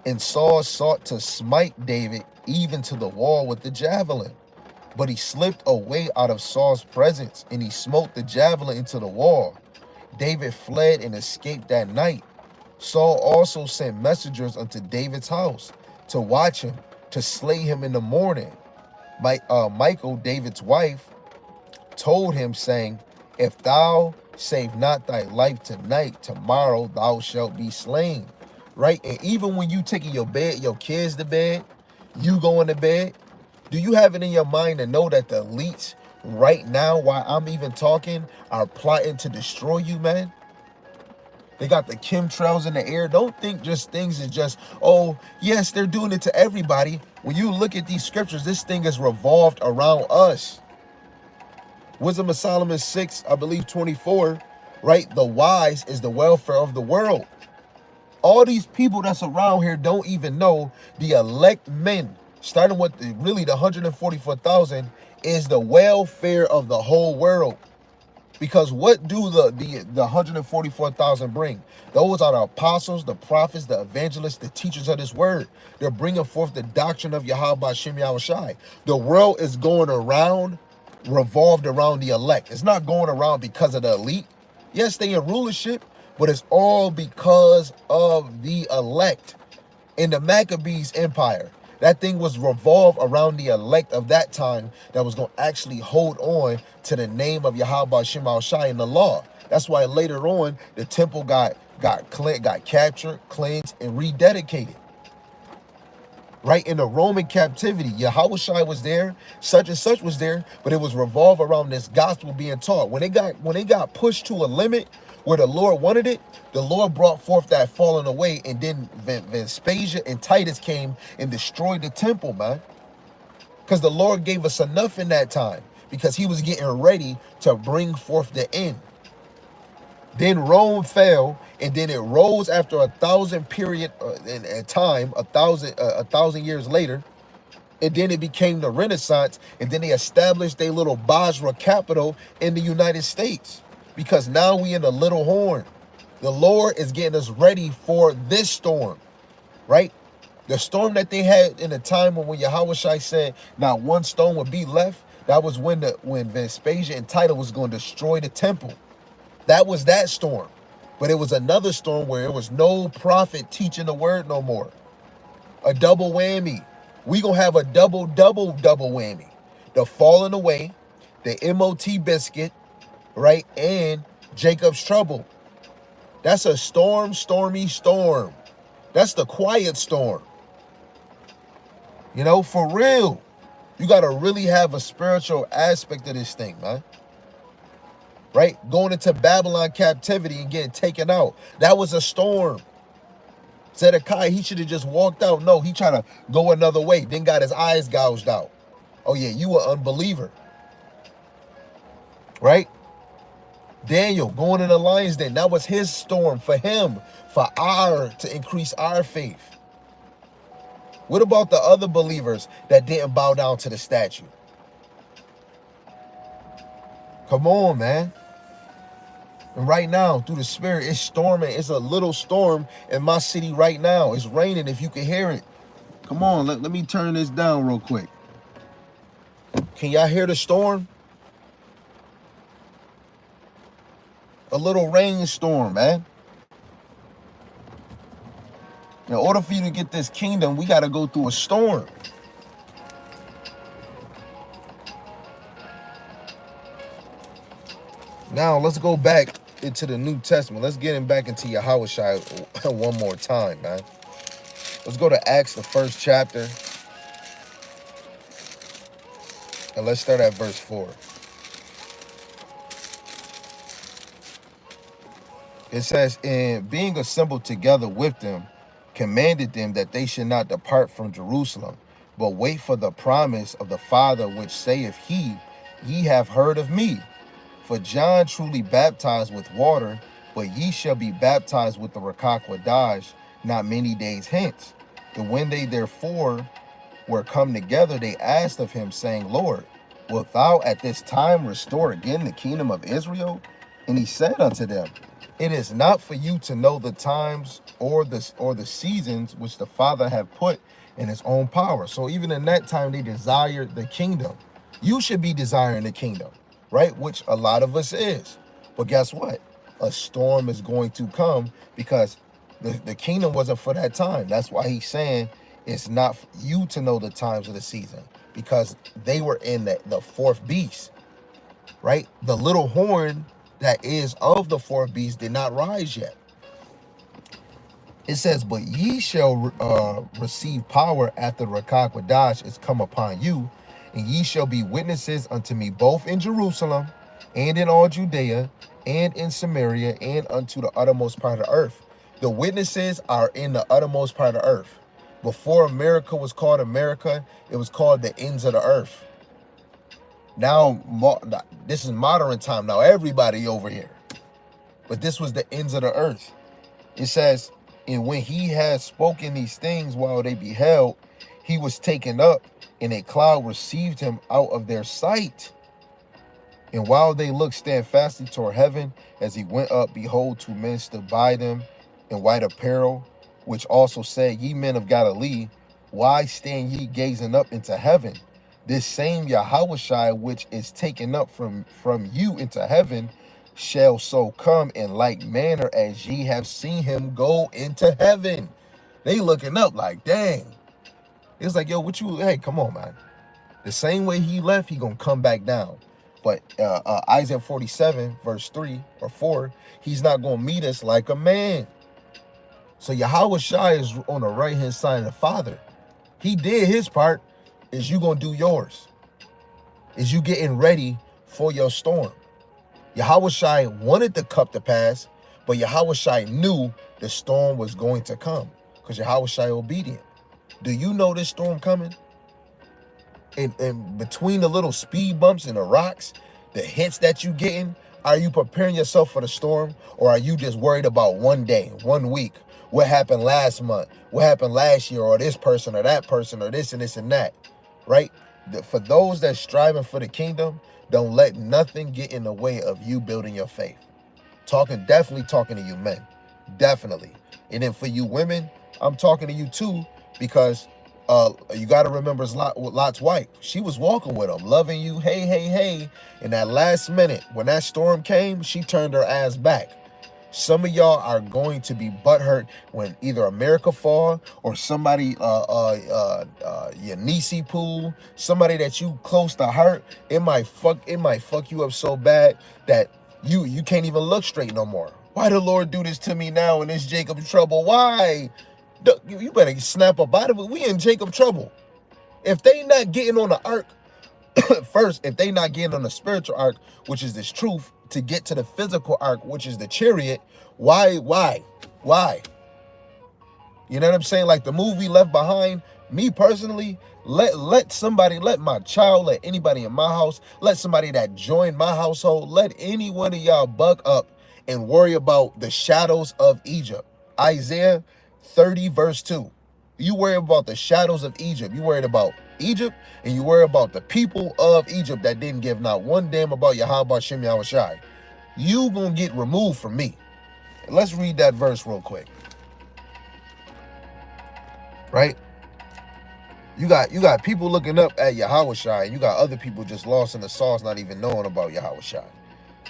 And Saul sought to smite David even to the wall with the javelin. But he slipped away out of Saul's presence, and he smote the javelin into the wall. David fled and escaped that night. Saul also sent messengers unto David's house to watch him, to slay him in the morning. Michal, David's wife, told him, saying, if thou save not thy life tonight, tomorrow thou shalt be slain. Right? And even when you taking your kids to bed, you going to bed, do you have it in your mind to know that the elites right now, while I'm even talking, are plotting to destroy you, man? They got the chemtrails in the air. Don't think just things is just, oh, yes, they're doing it to everybody. When you look at these scriptures, this thing is revolved around us. Wisdom of Solomon 6, I believe 24, right? The wise is the welfare of the world. All these people that's around here don't even know the elect men, starting with the 144,000, is the welfare of the whole world. Because what do the 144,000 bring? Those are the apostles, the prophets, the evangelists, the teachers of this word. They're bringing forth the doctrine of Yahweh Shem Yahushai. The world is going around revolved around the elect. It's not going around because of the elite. Yes, they in rulership, but it's all because of the elect in the Maccabees empire. That thing was revolved around the elect of that time that was going to actually hold on to the name of Yahweh Shem Shai in the law. That's why later on the temple got captured, cleansed, and rededicated. Right, in the Roman captivity, Yahweh Shai was there, such and such was there, but it was revolved around this gospel being taught. When it got pushed to a limit where the Lord wanted it, the Lord brought forth that falling away, and then Vespasian and Titus came and destroyed the temple, man. Because the Lord gave us enough in that time, because he was getting ready to bring forth the end. Then Rome fell, and then it rose after 1,000 period in time, 1,000 years later, and then it became the Renaissance, and then they established their little Basra capital in the United States, because now we in the little horn. The Lord is getting us ready for this storm, right? The storm that they had in the time when Yahweh Shai said not one stone would be left. That was when Vespasian and Titus was going to destroy the temple. That was that storm. But it was another storm where there was no prophet teaching the word no more. A double whammy. We gonna have a double whammy. The falling away, the MOT biscuit, right? And Jacob's trouble. That's a stormy storm. That's the quiet storm. You know, for real. You gotta really have a spiritual aspect of this thing, man. Right? Going into Babylon captivity and getting taken out. That was a storm. Zedekiah, he should have just walked out. No, he tried to go another way. Then got his eyes gouged out. Oh yeah, you an unbeliever. Right? Daniel going in the lion's den. That was his storm for him, to increase our faith. What about the other believers that didn't bow down to the statue? Come on, man. And right now, through the spirit, it's storming. It's a little storm in my city right now. It's raining, if you can hear it. Come on, let me turn this down real quick. Can y'all hear the storm? A little rainstorm, man. In order for you to get this kingdom, we got to go through a storm. Now, let's go back into the New Testament. Let's get him back into Yahweh Shai one more time, man. Let's go to Acts, the 1st chapter. And let's start at verse 4. It says, and being assembled together with them, commanded them that they should not depart from Jerusalem, but wait for the promise of the Father, which saith he, ye have heard of me. For John truly baptized with water, but ye shall be baptized with the Ruach HaKodesh not many days hence. And when they therefore were come together, they asked of him, saying, Lord, wilt thou at this time restore again the kingdom of Israel? And he said unto them, it is not for you to know the times or the seasons which the Father hath put in his own power. So even in that time, they desired the kingdom. You should be desiring the kingdom, right? Which a lot of us is. But guess what? A storm is going to come, because the kingdom wasn't for that time. That's why he's saying it's not for you to know the times of the season, because they were in the fourth beast, right? The little horn that is of the fourth beast did not rise yet. It says, but ye shall receive power after the Ruach HaKodesh is come upon you, and ye shall be witnesses unto me both in Jerusalem and in all Judea and in Samaria and unto the uttermost part of the earth. The witnesses are in the uttermost part of the earth. Before America was called America, it was called the ends of the earth. Now, this is modern time. Now everybody over here. But this was the ends of the earth. It says, and when he had spoken these things while they beheld, he was taken up, and a cloud received him out of their sight. And while they looked steadfastly toward heaven, as he went up, behold, two men stood by them in white apparel, which also said, ye men of Galilee, why stand ye gazing up into heaven? This same Yahushai which is taken up from you into heaven shall so come in like manner as ye have seen him go into heaven. They looking up like, dang. It's like, yo, what you, hey, come on, man. The same way he left, he gonna come back down. But Isaiah 47, verse 3 or 4, he's not gonna meet us like a man. So Yahushai is on the right-hand side of the Father. He did his part. Is you gonna do yours? Is you getting ready for your storm? Yahushai wanted the cup to pass, but Yahushai knew the storm was going to come because Yahushai obedient. Do you know this storm coming? And between the little speed bumps and the rocks, the hits that you getting, are you preparing yourself for the storm, or are you just worried about one day, 1 week? What happened last month? What happened last year? Or this person or that person or this and this and that, right? For those that striving for the kingdom, don't let nothing get in the way of you building your faith. Definitely talking to you men, definitely. And then for you women, I'm talking to you too, because you got to remember Lot's wife. She was walking with him, loving you, hey, hey, hey. In that last minute, when that storm came, she turned her ass back. Some of y'all are going to be butthurt when either America fall or somebody, your Nisi pool, somebody that you close to hurt. It might fuck you up so bad that you can't even look straight no more. Why the Lord do this to me now in this Jacob's trouble? Why? You better snap up out of it. We in Jacob trouble. If they not getting on the ark, first, if they not getting on the spiritual ark, which is this truth, to get to the physical ark, which is the chariot, why? You know what I'm saying? Like the movie Left Behind, me personally, let somebody, let my child, let anybody in my house, let somebody that joined my household, let any one of y'all buck up and worry about the shadows of Egypt. Isaiah 30 verse 2. You worry about the shadows of Egypt. You worried about Egypt, and you worry about the people of Egypt that didn't give not one damn about Yahweh Shem Yahushai. You gonna get removed from me. Let's read that verse real quick. Right? You got people looking up at Yahushai, and you got other people just lost in the sauce, not even knowing about Yahushai.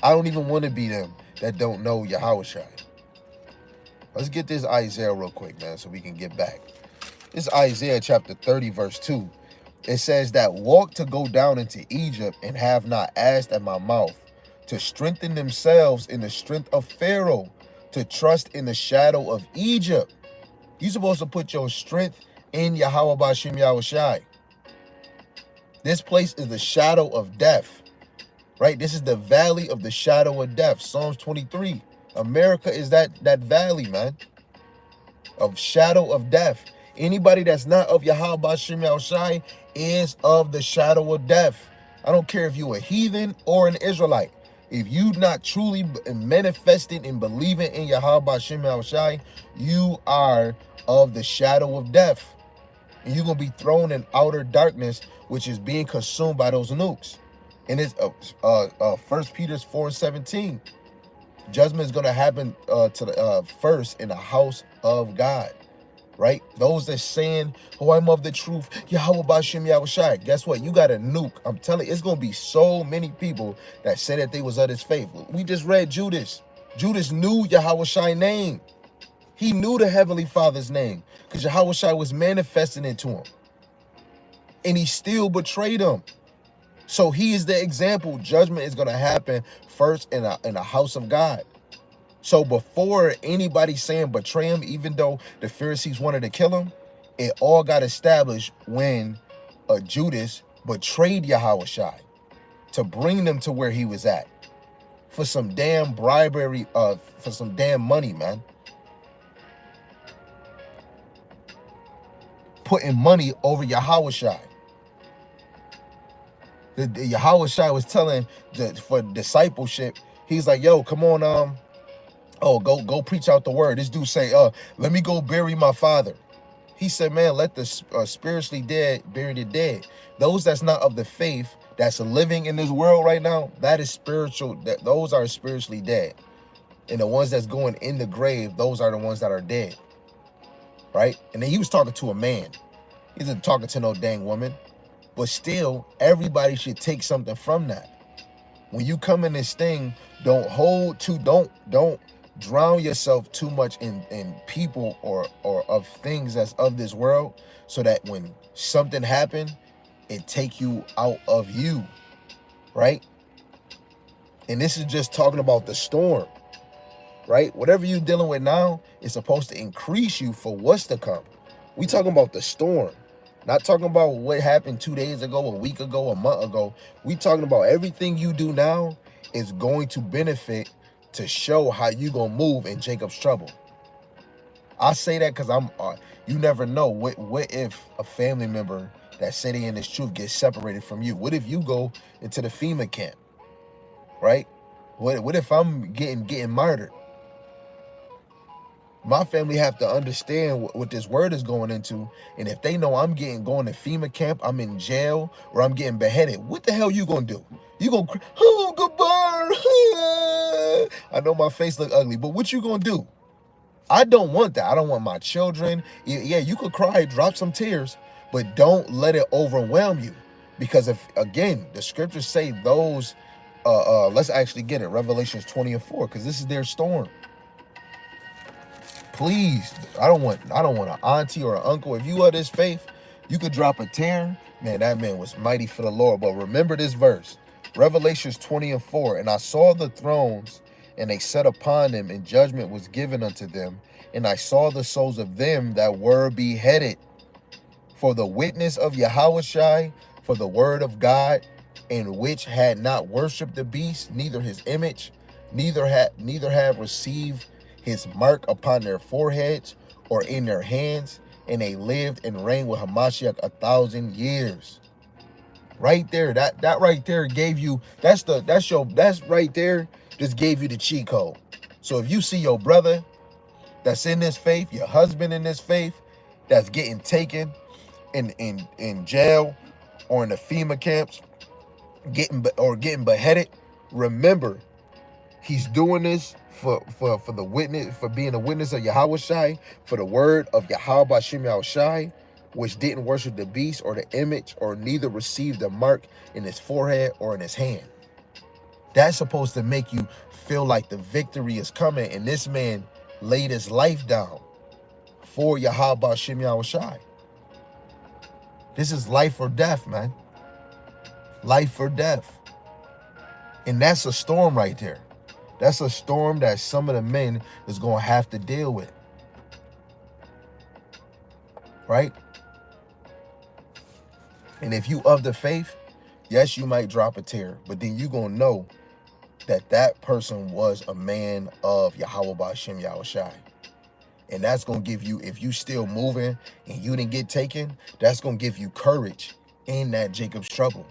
I don't even want to be them that don't know Yahushai. Let's get this Isaiah real quick, man, so we can get back. This Isaiah chapter 30, verse 2. It says that walk to go down into Egypt and have not asked at my mouth, to strengthen themselves in the strength of Pharaoh, to trust in the shadow of Egypt. You're supposed to put your strength in Yahweh B'Shem Yahushai. This place is the shadow of death, right? This is the valley of the shadow of death. Psalms 23. America is that valley, man, of shadow of death. Anybody that's not of Yahweh B'Shem Yahushai is of the shadow of death. I don't care if you a heathen or an Israelite. If you not truly manifesting and believing in Yahweh B'Shem Yahushai, you are of the shadow of death. And you're going to be thrown in outer darkness, which is being consumed by those nukes. And it's 1 Peter 4:17. Judgment is going to happen to the first in the house of God. Right? Those that saying, oh, I'm of the truth, Yahweh B'Shem Yahushai. Guess what? You got a nuke. I'm telling you, it's going to be so many people that said that they was of his faith. We just read Judas. Judas knew Yahushai's name. He knew the Heavenly Father's name because Yahushai was manifesting into him. And he still betrayed him. So he is the example. Judgment is going to happen first in a house of God. So before anybody saying betray him, even though the Pharisees wanted to kill him, it all got established when Judas betrayed Yahushai to bring them to where he was at for some damn bribery, for some damn money, man. Putting money over Yahushai. The Yahushai was telling for discipleship, he's like, yo, come on, go preach out the word. This dude say, let me go bury my father. He said, man, let the spiritually dead bury the dead. Those that's not of the faith, that's living in this world right now, that is spiritual. Those are spiritually dead. And the ones that's going in the grave, those are the ones that are dead. Right? And then he was talking to a man. He wasn't talking to no dang woman. But still, everybody should take something from that. When you come in this thing, don't drown yourself too much in people or of things that's of this world, so that when something happen, it take you out of you, right? And this is just talking about the storm, right? Whatever you're dealing with now is supposed to increase you for what's to come. We talking about the storm, not talking about what happened 2 days ago, a week ago, a month ago. We talking about everything you do now is going to benefit to show how you gonna move in Jacob's trouble. I say that because you never know. What if a family member that say they in this truth gets separated from you? What if you go into the FEMA camp, right? What if I'm getting murdered? My family have to understand what this word is going into. And if they know I'm going to FEMA camp, I'm in jail, or I'm getting beheaded, what the hell you gonna do? You gonna cry, oh, goodbye. I know my face look ugly, but what you gonna do? I don't want that. I don't want my children. Yeah, you could cry, drop some tears, but don't let it overwhelm you. Because if, again, the scriptures say those, let's actually get it, Revelations 20:4, because this is their storm. Please, I don't want an auntie or an uncle. If you are this faith, you could drop a tear. Man, that man was mighty for the Lord. But remember this verse, Revelations 20:4, and I saw the thrones, and they sat upon them, and judgment was given unto them. And I saw the souls of them that were beheaded for the witness of Yahushua, for the word of God, and which had not worshipped the beast, neither his image, neither have received his mark upon their foreheads or in their hands, and they lived and reigned with Hamashiach 1,000 years. Right there, that right there gave you, that's right there, just gave you the cheat code. So if you see your brother that's in this faith, your husband in this faith, that's getting taken in jail or in the FEMA camps, getting beheaded, remember, he's doing this for the witness, for being a witness of Yahushua, for the word of Yahweh Bashem Yahushua, which didn't worship the beast or the image, or neither received the mark in his forehead or in his hand. That's supposed to make you feel like the victory is coming, and this man laid his life down for Yahweh Bashem Yahushua. This is life or death, man. Life or death. And that's a storm right there. That's a storm that some of the men is going to have to deal with. Right? And if you of the faith, yes, you might drop a tear, but then you're going to know that that person was a man of Yahweh Bashem Yahushua. And that's going to give you, if you still moving and you didn't get taken, that's going to give you courage in that Jacob's trouble.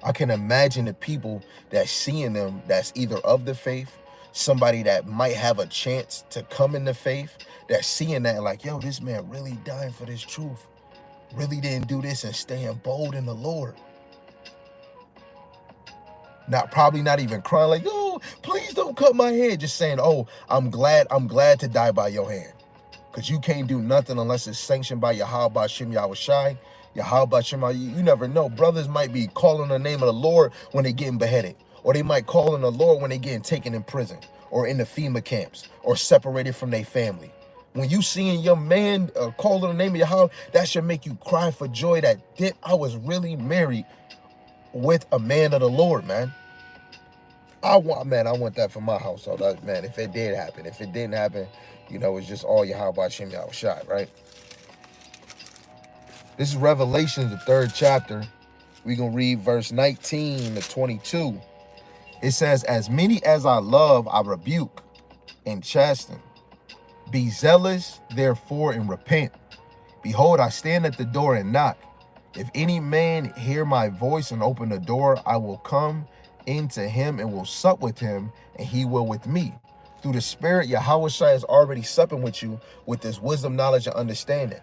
I can imagine the people that's seeing them that's either of the faith, somebody that might have a chance to come in the faith, that's seeing that like, yo, this man really dying for this truth. Really didn't do this and staying bold in the Lord. Probably not even crying like, oh, please don't cut my head. Just saying, oh, I'm glad to die by your hand. Because you can't do nothing unless it's sanctioned by Yahweh Bashem Yahushua. Yahweh Bashem, you never know. Brothers might be calling the name of the Lord when they getting beheaded. Or they might call on the Lord when they getting taken in prison. Or in the FEMA camps. Or separated from their family. When you seeing your man calling the name of Yahweh, that should make you cry for joy that I was really married with a man of the Lord, man. I want that for my household. Man, if it did happen. If it didn't happen, you know, it's just all Yahweh Bashem Yahushua, right? This is Revelation, the 3rd chapter. We're going to read verse 19 to 22. It says, as many as I love, I rebuke and chasten. Be zealous, therefore, and repent. Behold, I stand at the door and knock. If any man hear my voice and open the door, I will come into him and will sup with him, and he will with me. Through the Spirit, Yahushua is already supping with you with this wisdom, knowledge, and understanding.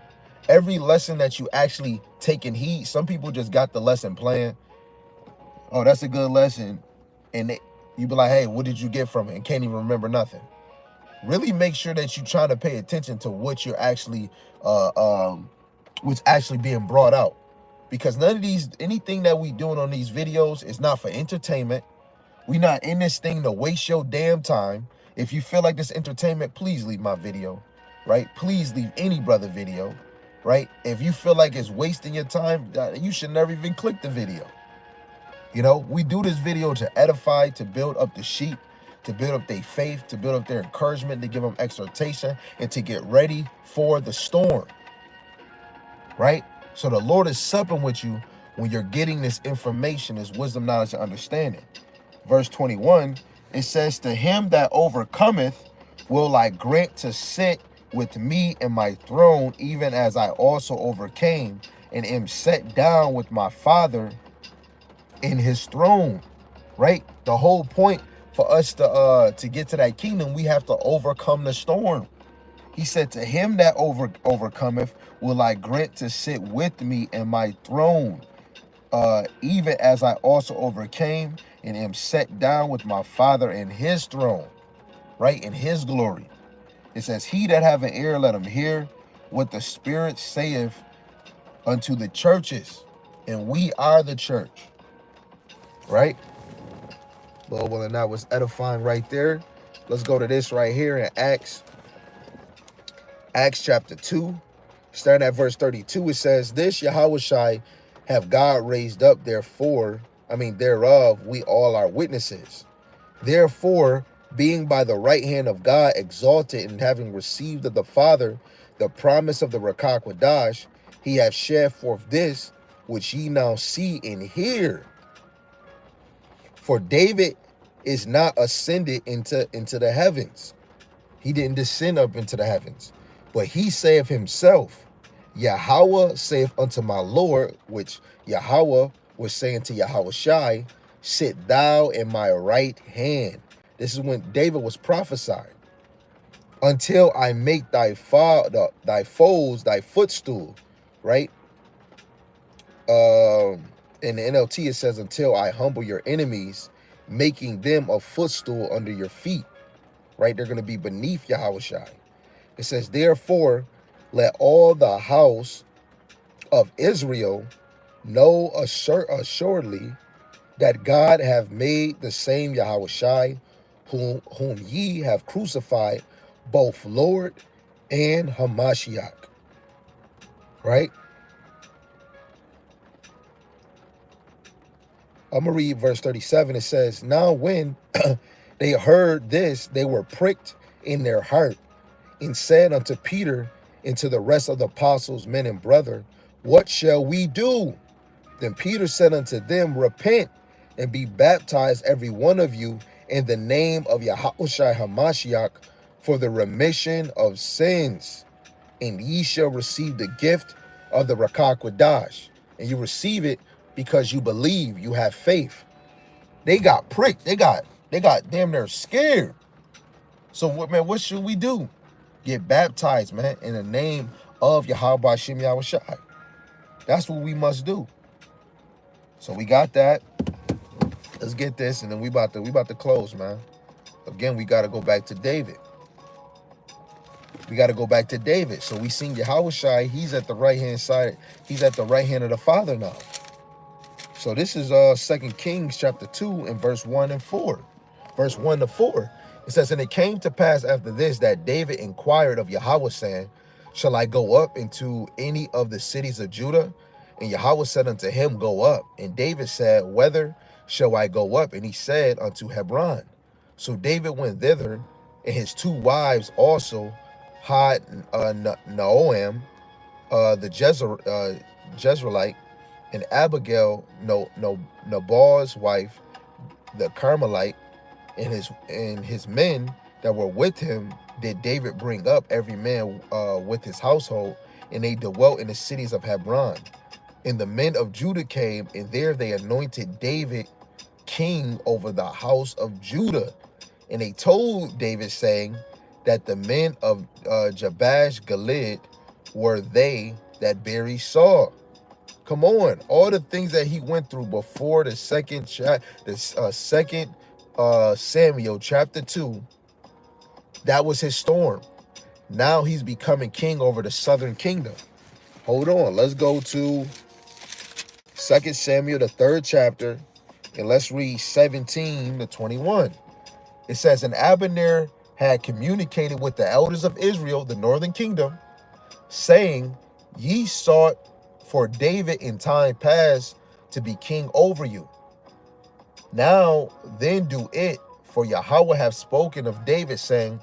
Every lesson that you actually take in heed, some people just got the lesson plan. Oh, that's a good lesson. And you be like, hey, what did you get from it? And can't even remember nothing. Really make sure that you're trying to pay attention to what you're actually, what's actually being brought out. because none of anything that we doing on these videos is not for entertainment. We not in this thing to waste your damn time. If you feel like this entertainment, please leave my video, right? Please leave any brother video, right? If you feel like it's wasting your time, you should never even click the video. You know, we do this video to edify, to build up the sheep, to build up their faith, to build up their encouragement, to give them exhortation, and to get ready for the storm, right? So the Lord is supping with you when you're getting this information, this wisdom, knowledge, and understanding. Verse 21, it says, to him that overcometh will I grant to sit with me in my throne, even as I also overcame and am set down with my Father in his throne, right? The whole point for us to get to that kingdom, we have to overcome the storm. He said, to him that overcometh will I grant to sit with me in my throne, even as I also overcame and am set down with my Father in his throne, right? In his glory. It says, he that have an ear, let him hear what the Spirit saith unto the churches. And we are the church, right? Well, and that was edifying right there. Let's go to this right here in Acts chapter 2, starting at verse 32. It says, this Yahushai have God raised up, thereof we all are witnesses. Therefore, being by the right hand of God exalted, and having received of the Father the promise of the Ruach Kodesh, he hath shed forth this, which ye now see and hear. For David is not ascended into the heavens. He didn't descend up into the heavens. But he saith himself, Yahweh saith unto my Lord, which Yahweh was saying to Yahushai, sit thou in my right hand. This is when David was prophesying. Until I make thy foes thy footstool, right? In the NLT it says, until I humble your enemies, making them a footstool under your feet, right? They're going to be beneath Yahushai. It says, therefore, let all the house of Israel know assuredly that God have made the same Yahushai, whom ye have crucified, both Lord and Hamashiach, right? I'm going to read verse 37. It says, now when they heard this, they were pricked in their heart, and said unto Peter and to the rest of the apostles, men and brethren, what shall we do? Then Peter said unto them, repent and be baptized every one of you in the name of Yahushua Hamashiach for the remission of sins, and ye shall receive the gift of the Ruach Kodesh. And you receive it because you believe, you have faith. They got pricked. They got damn near scared. So what should we do? Get baptized, man, in the name of Yahweh Shem Yahushai. That's what we must do. So we got that. Let's get this, and then we about to close, man. Again, we got to go back to David. We got to go back to David. So we seen Yahushai. He's at the right hand side. He's at the right hand of the Father now. So this is 2 Kings chapter 2 and verse 1 and 4. Verse 1 to 4. It says, and it came to pass after this that David inquired of Yahweh, saying, shall I go up into any of the cities of Judah? And Yahweh said unto him, go up. And David said, whither shall I go up? And he said, unto Hebron. So David went thither, and his two wives also, had Naoam, the Jezreelite, and Abigail, Nabal's wife, the Carmelite, and his men that were with him did David bring up, every man with his household, and they dwelt in the cities of Hebron. And the men of Judah came, and there they anointed David king over the house of Judah. And they told David, saying that the men of Jabesh Gilead were they that buried Saul. Come on, all the things that he went through before the second Samuel chapter 2, that was his storm. Now he's becoming king over the southern kingdom. Hold on, let's go to 2 Samuel, the 3rd chapter, and let's read 17 to 21. It says, and Abner had communicated with the elders of Israel, the northern kingdom, saying, ye sought for David in time past to be king over you. Now then do it, for Yahweh hath spoken of David, saying,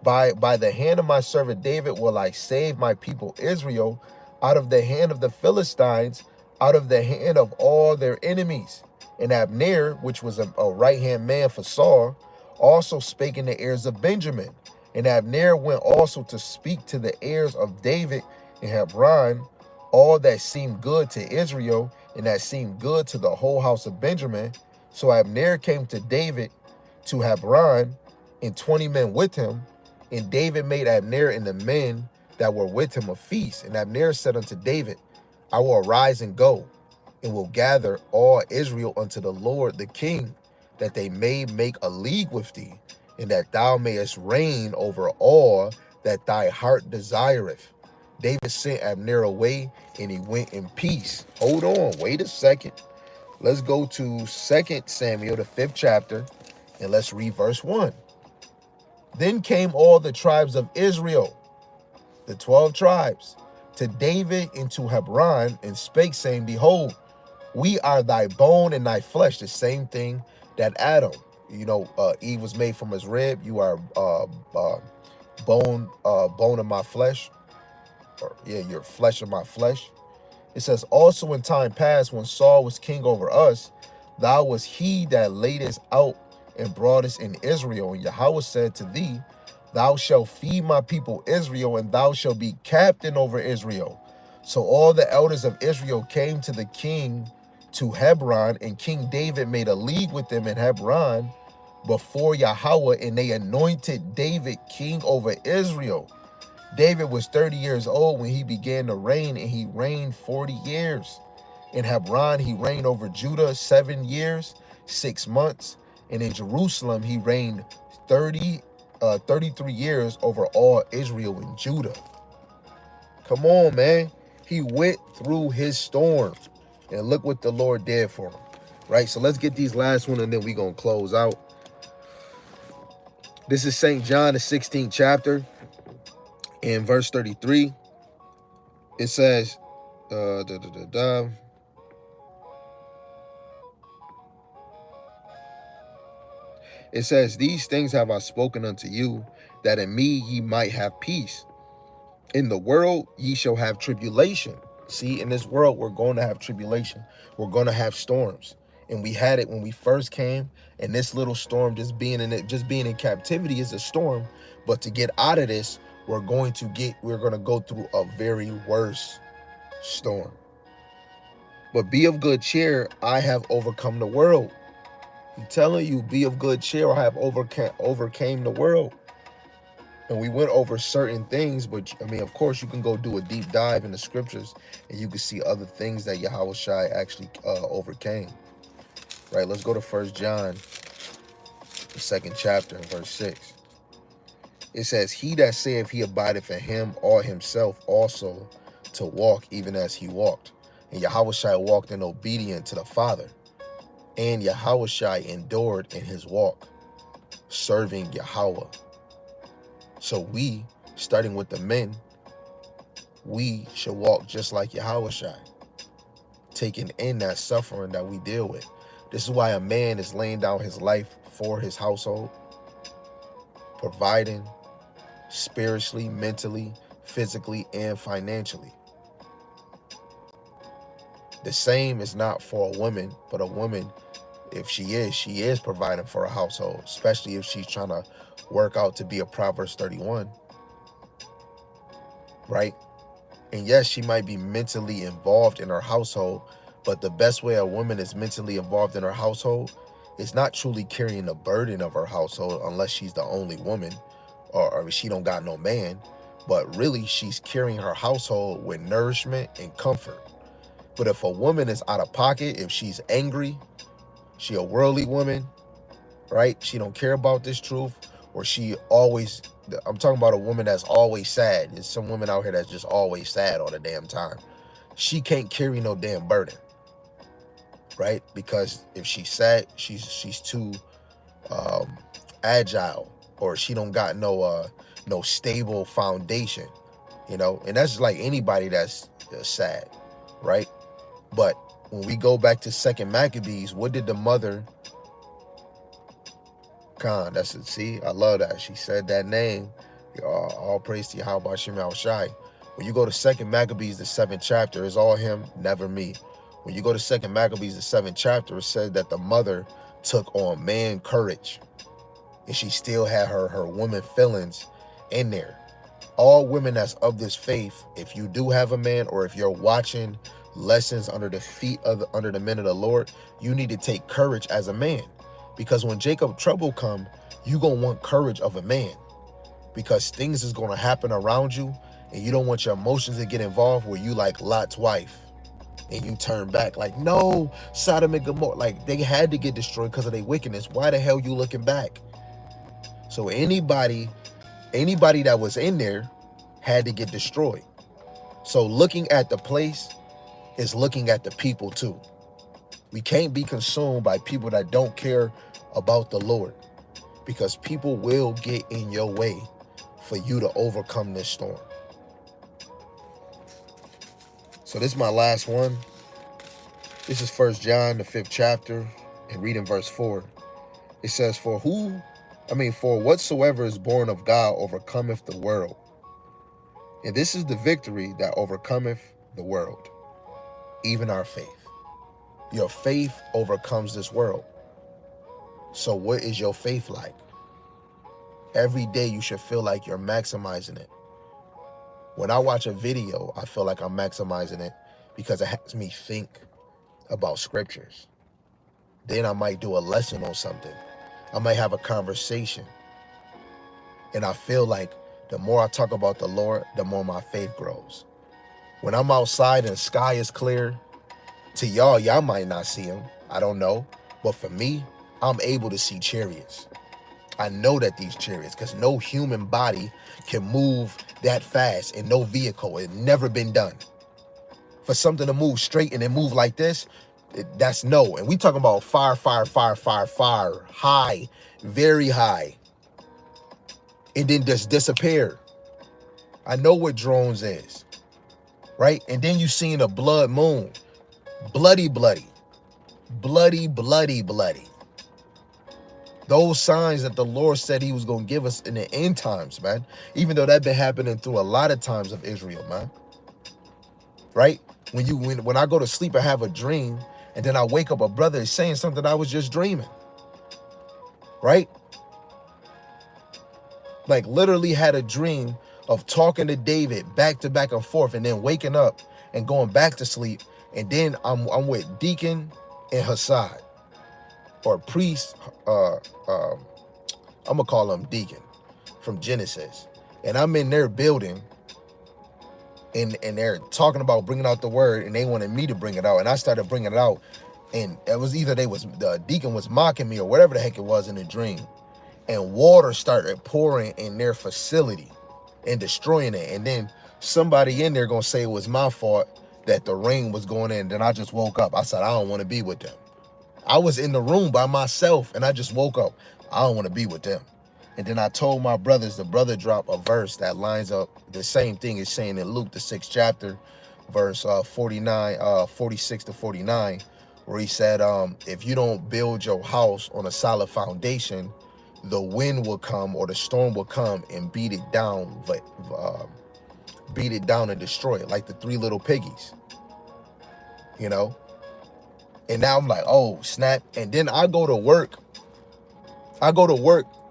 by the hand of my servant David will I save my people Israel out of the hand of the Philistines, out of the hand of all their enemies. And Abner, which was a right-hand man for Saul, also spake in the ears of Benjamin. And Abner went also to speak to the heirs of David in Hebron, all that seemed good to Israel, and that seemed good to the whole house of Benjamin. So Abner came to David to Hebron, and 20 men with him. And David made Abner and the men that were with him a feast. And Abner said unto David, I will arise and go, and will gather all Israel unto the Lord the king, that they may make a league with thee, and that thou mayest reign over all that thy heart desireth. David sent Abner away, and he went in peace. Hold on, wait a second. Let's go to 2 Samuel, the 5th chapter, and let's read verse 1. Then came all the tribes of Israel, the 12 tribes, to David into Hebron, and spake, saying, behold, we are thy bone and thy flesh. The same thing that Adam, Eve was made from his rib. You are bone of my flesh. Or yeah, you're flesh of my flesh. It says, also in time past, when Saul was king over us, thou was he that laidest out and broughtest in Israel. And Yahweh said to thee, thou shalt feed my people Israel, and thou shalt be captain over Israel. So all the elders of Israel came to the king to Hebron, and King David made a league with them in Hebron before Yahweh, and they anointed David king over Israel. David was 30 years old when he began to reign, and he reigned 40 years. In Hebron, he reigned over Judah 7 years, 6 months. And in Jerusalem, he reigned 33 years over all Israel and Judah. Come on, man. He went through his storm. And look what the Lord did for him. Right? So let's get these last one, and then we're going to close out. This is St. John, the 16th chapter. In verse 33, it says, it says, these things have I spoken unto you, that in me ye might have peace. In the world ye shall have tribulation. See, in this world, we're going to have tribulation. We're going to have storms. And we had it when we first came. And this little storm, just being in captivity is a storm. But to get out of this, we're going to go through a very worse storm. But be of good cheer, I have overcome the world. I'm telling you, be of good cheer, I have overcame the world. And we went over certain things, but I mean, of course, you can go do a deep dive in the scriptures, and you can see other things that Yahweh Shai actually overcame. Right, let's go to 1 John, the 2nd chapter, verse 6. It says, he that saith he abideth in him ought himself also to walk even as he walked. And Yahweh Shai walked in obedience to the Father. And Yahweh Shai endured in his walk, serving Yahweh. So we, starting with the men, we should walk just like Yahweh Shai, taking in that suffering that we deal with. This is why a man is laying down his life for his household, providing spiritually, mentally, physically, and financially. The same is not for a woman, but a woman, if she is providing for a household, especially if she's trying to work out to be a Proverbs 31, right? And yes, she might be mentally involved in her household, but the best way a woman is mentally involved in her household is not truly carrying the burden of her household, unless she's the only woman, or she don't got no man, but really she's carrying her household with nourishment and comfort. But if a woman is out of pocket, if she's angry, she a worldly woman, right? She don't care about this truth, or she always, I'm talking about a woman that's always sad. There's some women out here that's just always sad all the damn time. She can't carry no damn burden. right? Because if she's sad, she's too agile, or she don't got no stable foundation, you know. And that's like anybody that's sad, right? But when we go back to Second Maccabees, what did the mother Khan? That's it. See, I love that. She said that name. All praise to Yahweh Hashem Shai. When you go to Second Maccabees, the 7th chapter, it's all him, never me. When you go to Second Maccabees, the 7th chapter, it said that the mother took on man courage, and she still had her woman feelings in there. All women that's of this faith, if you do have a man, or if you're watching lessons under the feet of under the men of the Lord, you need to take courage as a man, because when Jacob trouble come, you gonna want courage of a man, because things is gonna happen around you, and you don't want your emotions to get involved, where you like Lot's wife and you turn back like, no, Sodom and Gomorrah, like they had to get destroyed because of their wickedness. Why the hell you looking back? So anybody that was in there had to get destroyed. So looking at the place is looking at the people too. We can't be consumed by people that don't care about the Lord, because people will get in your way for you to overcome this storm. So this is my last one. This is 1 John, the 5th chapter, and reading verse 4. It says, for whatsoever is born of God overcometh the world. And this is the victory that overcometh the world, even our faith. Your faith overcomes this world. So what is your faith like? Every day you should feel like you're maximizing it. When I watch a video, I feel like I'm maximizing it because it has me think about scriptures. Then I might do a lesson on something. I might have a conversation. And I feel like the more I talk about the Lord, the more my faith grows. When I'm outside and the sky is clear, to y'all might not see them. I don't know. But for me, I'm able to see chariots. I know that these chariots, because no human body can move that fast in no vehicle. It's never been done. For something to move straight and then move like this, that's no. And we talking about fire, high, very high, and then just disappear. I know what drones is, right? And then you seen a blood moon, bloody. Those signs that the Lord said he was going to give us in the end times, man. Even though that been happening through a lot of times of Israel, man. Right? When I go to sleep, I have a dream, and then I wake up, a brother is saying something I was just dreaming. Right? Like literally had a dream of talking to David back and forth, and then waking up and going back to sleep. And then I'm with Deacon and Hassad, or priest, I'm gonna call him Deacon from Genesis. And I'm in their building, and they're talking about bringing out the word, and they wanted me to bring it out, and I started bringing it out, and it was either the Deacon was mocking me or whatever the heck it was in the dream, and water started pouring in their facility and destroying it. And then somebody in there gonna say it was my fault that the rain was going in. Then I just woke up. I said, I don't want to be with them. I was in the room by myself, and I just woke up. I don't want to be with them. And then I told my brothers, the brother dropped a verse that lines up the same thing as saying in Luke, the 6th chapter, verse 46 to 49, where he said, if you don't build your house on a solid foundation, the wind will come, or the storm will come and beat it down and destroy it, like the 3 little piggies, you know? And now I'm like, oh, snap. And then I go to work.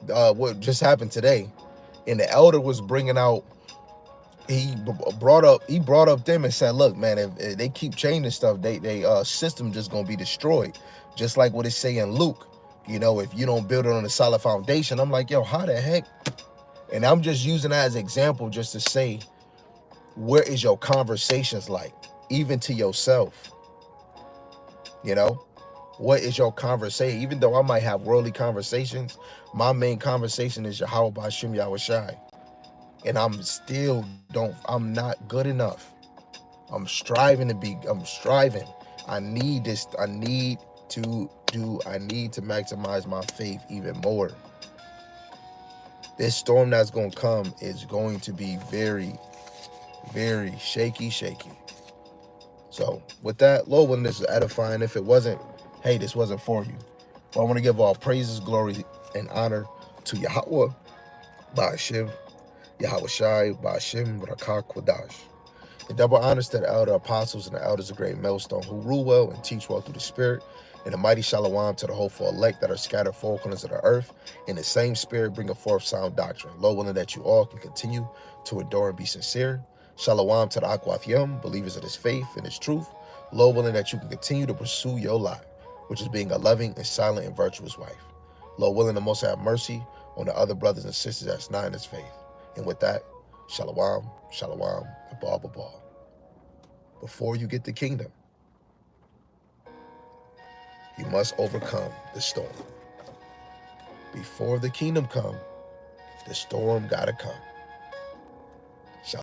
What just happened today, and the elder was bringing out, he brought up them and said, look, man, if they keep changing stuff, they system just gonna be destroyed, just like what it say in Luke, you know, if you don't build it on a solid foundation. I'm like, yo, how the heck? And I'm just using that as an example just to say, where is your conversations like, even to yourself? You know, what is your conversation? Even though I might have worldly conversations, my main conversation is Yahweh B'Shem Yahweh Shai. And I'm not good enough. I'm striving. I need this. I need to maximize my faith even more. This storm that's going to come is going to be very, very shaky. So with that, Lord willing, this is edifying. If it wasn't, hey, this wasn't for you. But I want to give all praises, glory, and honor to Yahweh, Ba'ashem, Yahweh Shai, Ba'ashem, Rakak, Quadash. And double honors to the elder apostles and the elders of Great Millstone who rule well and teach well through the Spirit. And a mighty shalom to the hopeful elect that are scattered four corners of the earth. In the same Spirit, bringing forth sound doctrine. Lord willing that you all can continue to endure and be sincere. Shalom to the Akwath Yom, believers of His faith and His truth. Lord willing that you can continue to pursue your lot, which is being a loving and silent and virtuous wife. Lord willing, the Most have mercy on the other brothers and sisters that's not in His faith. And with that, shalom, shalom, abal. Before you get the kingdom, you must overcome the storm. Before the kingdom come, the storm gotta come.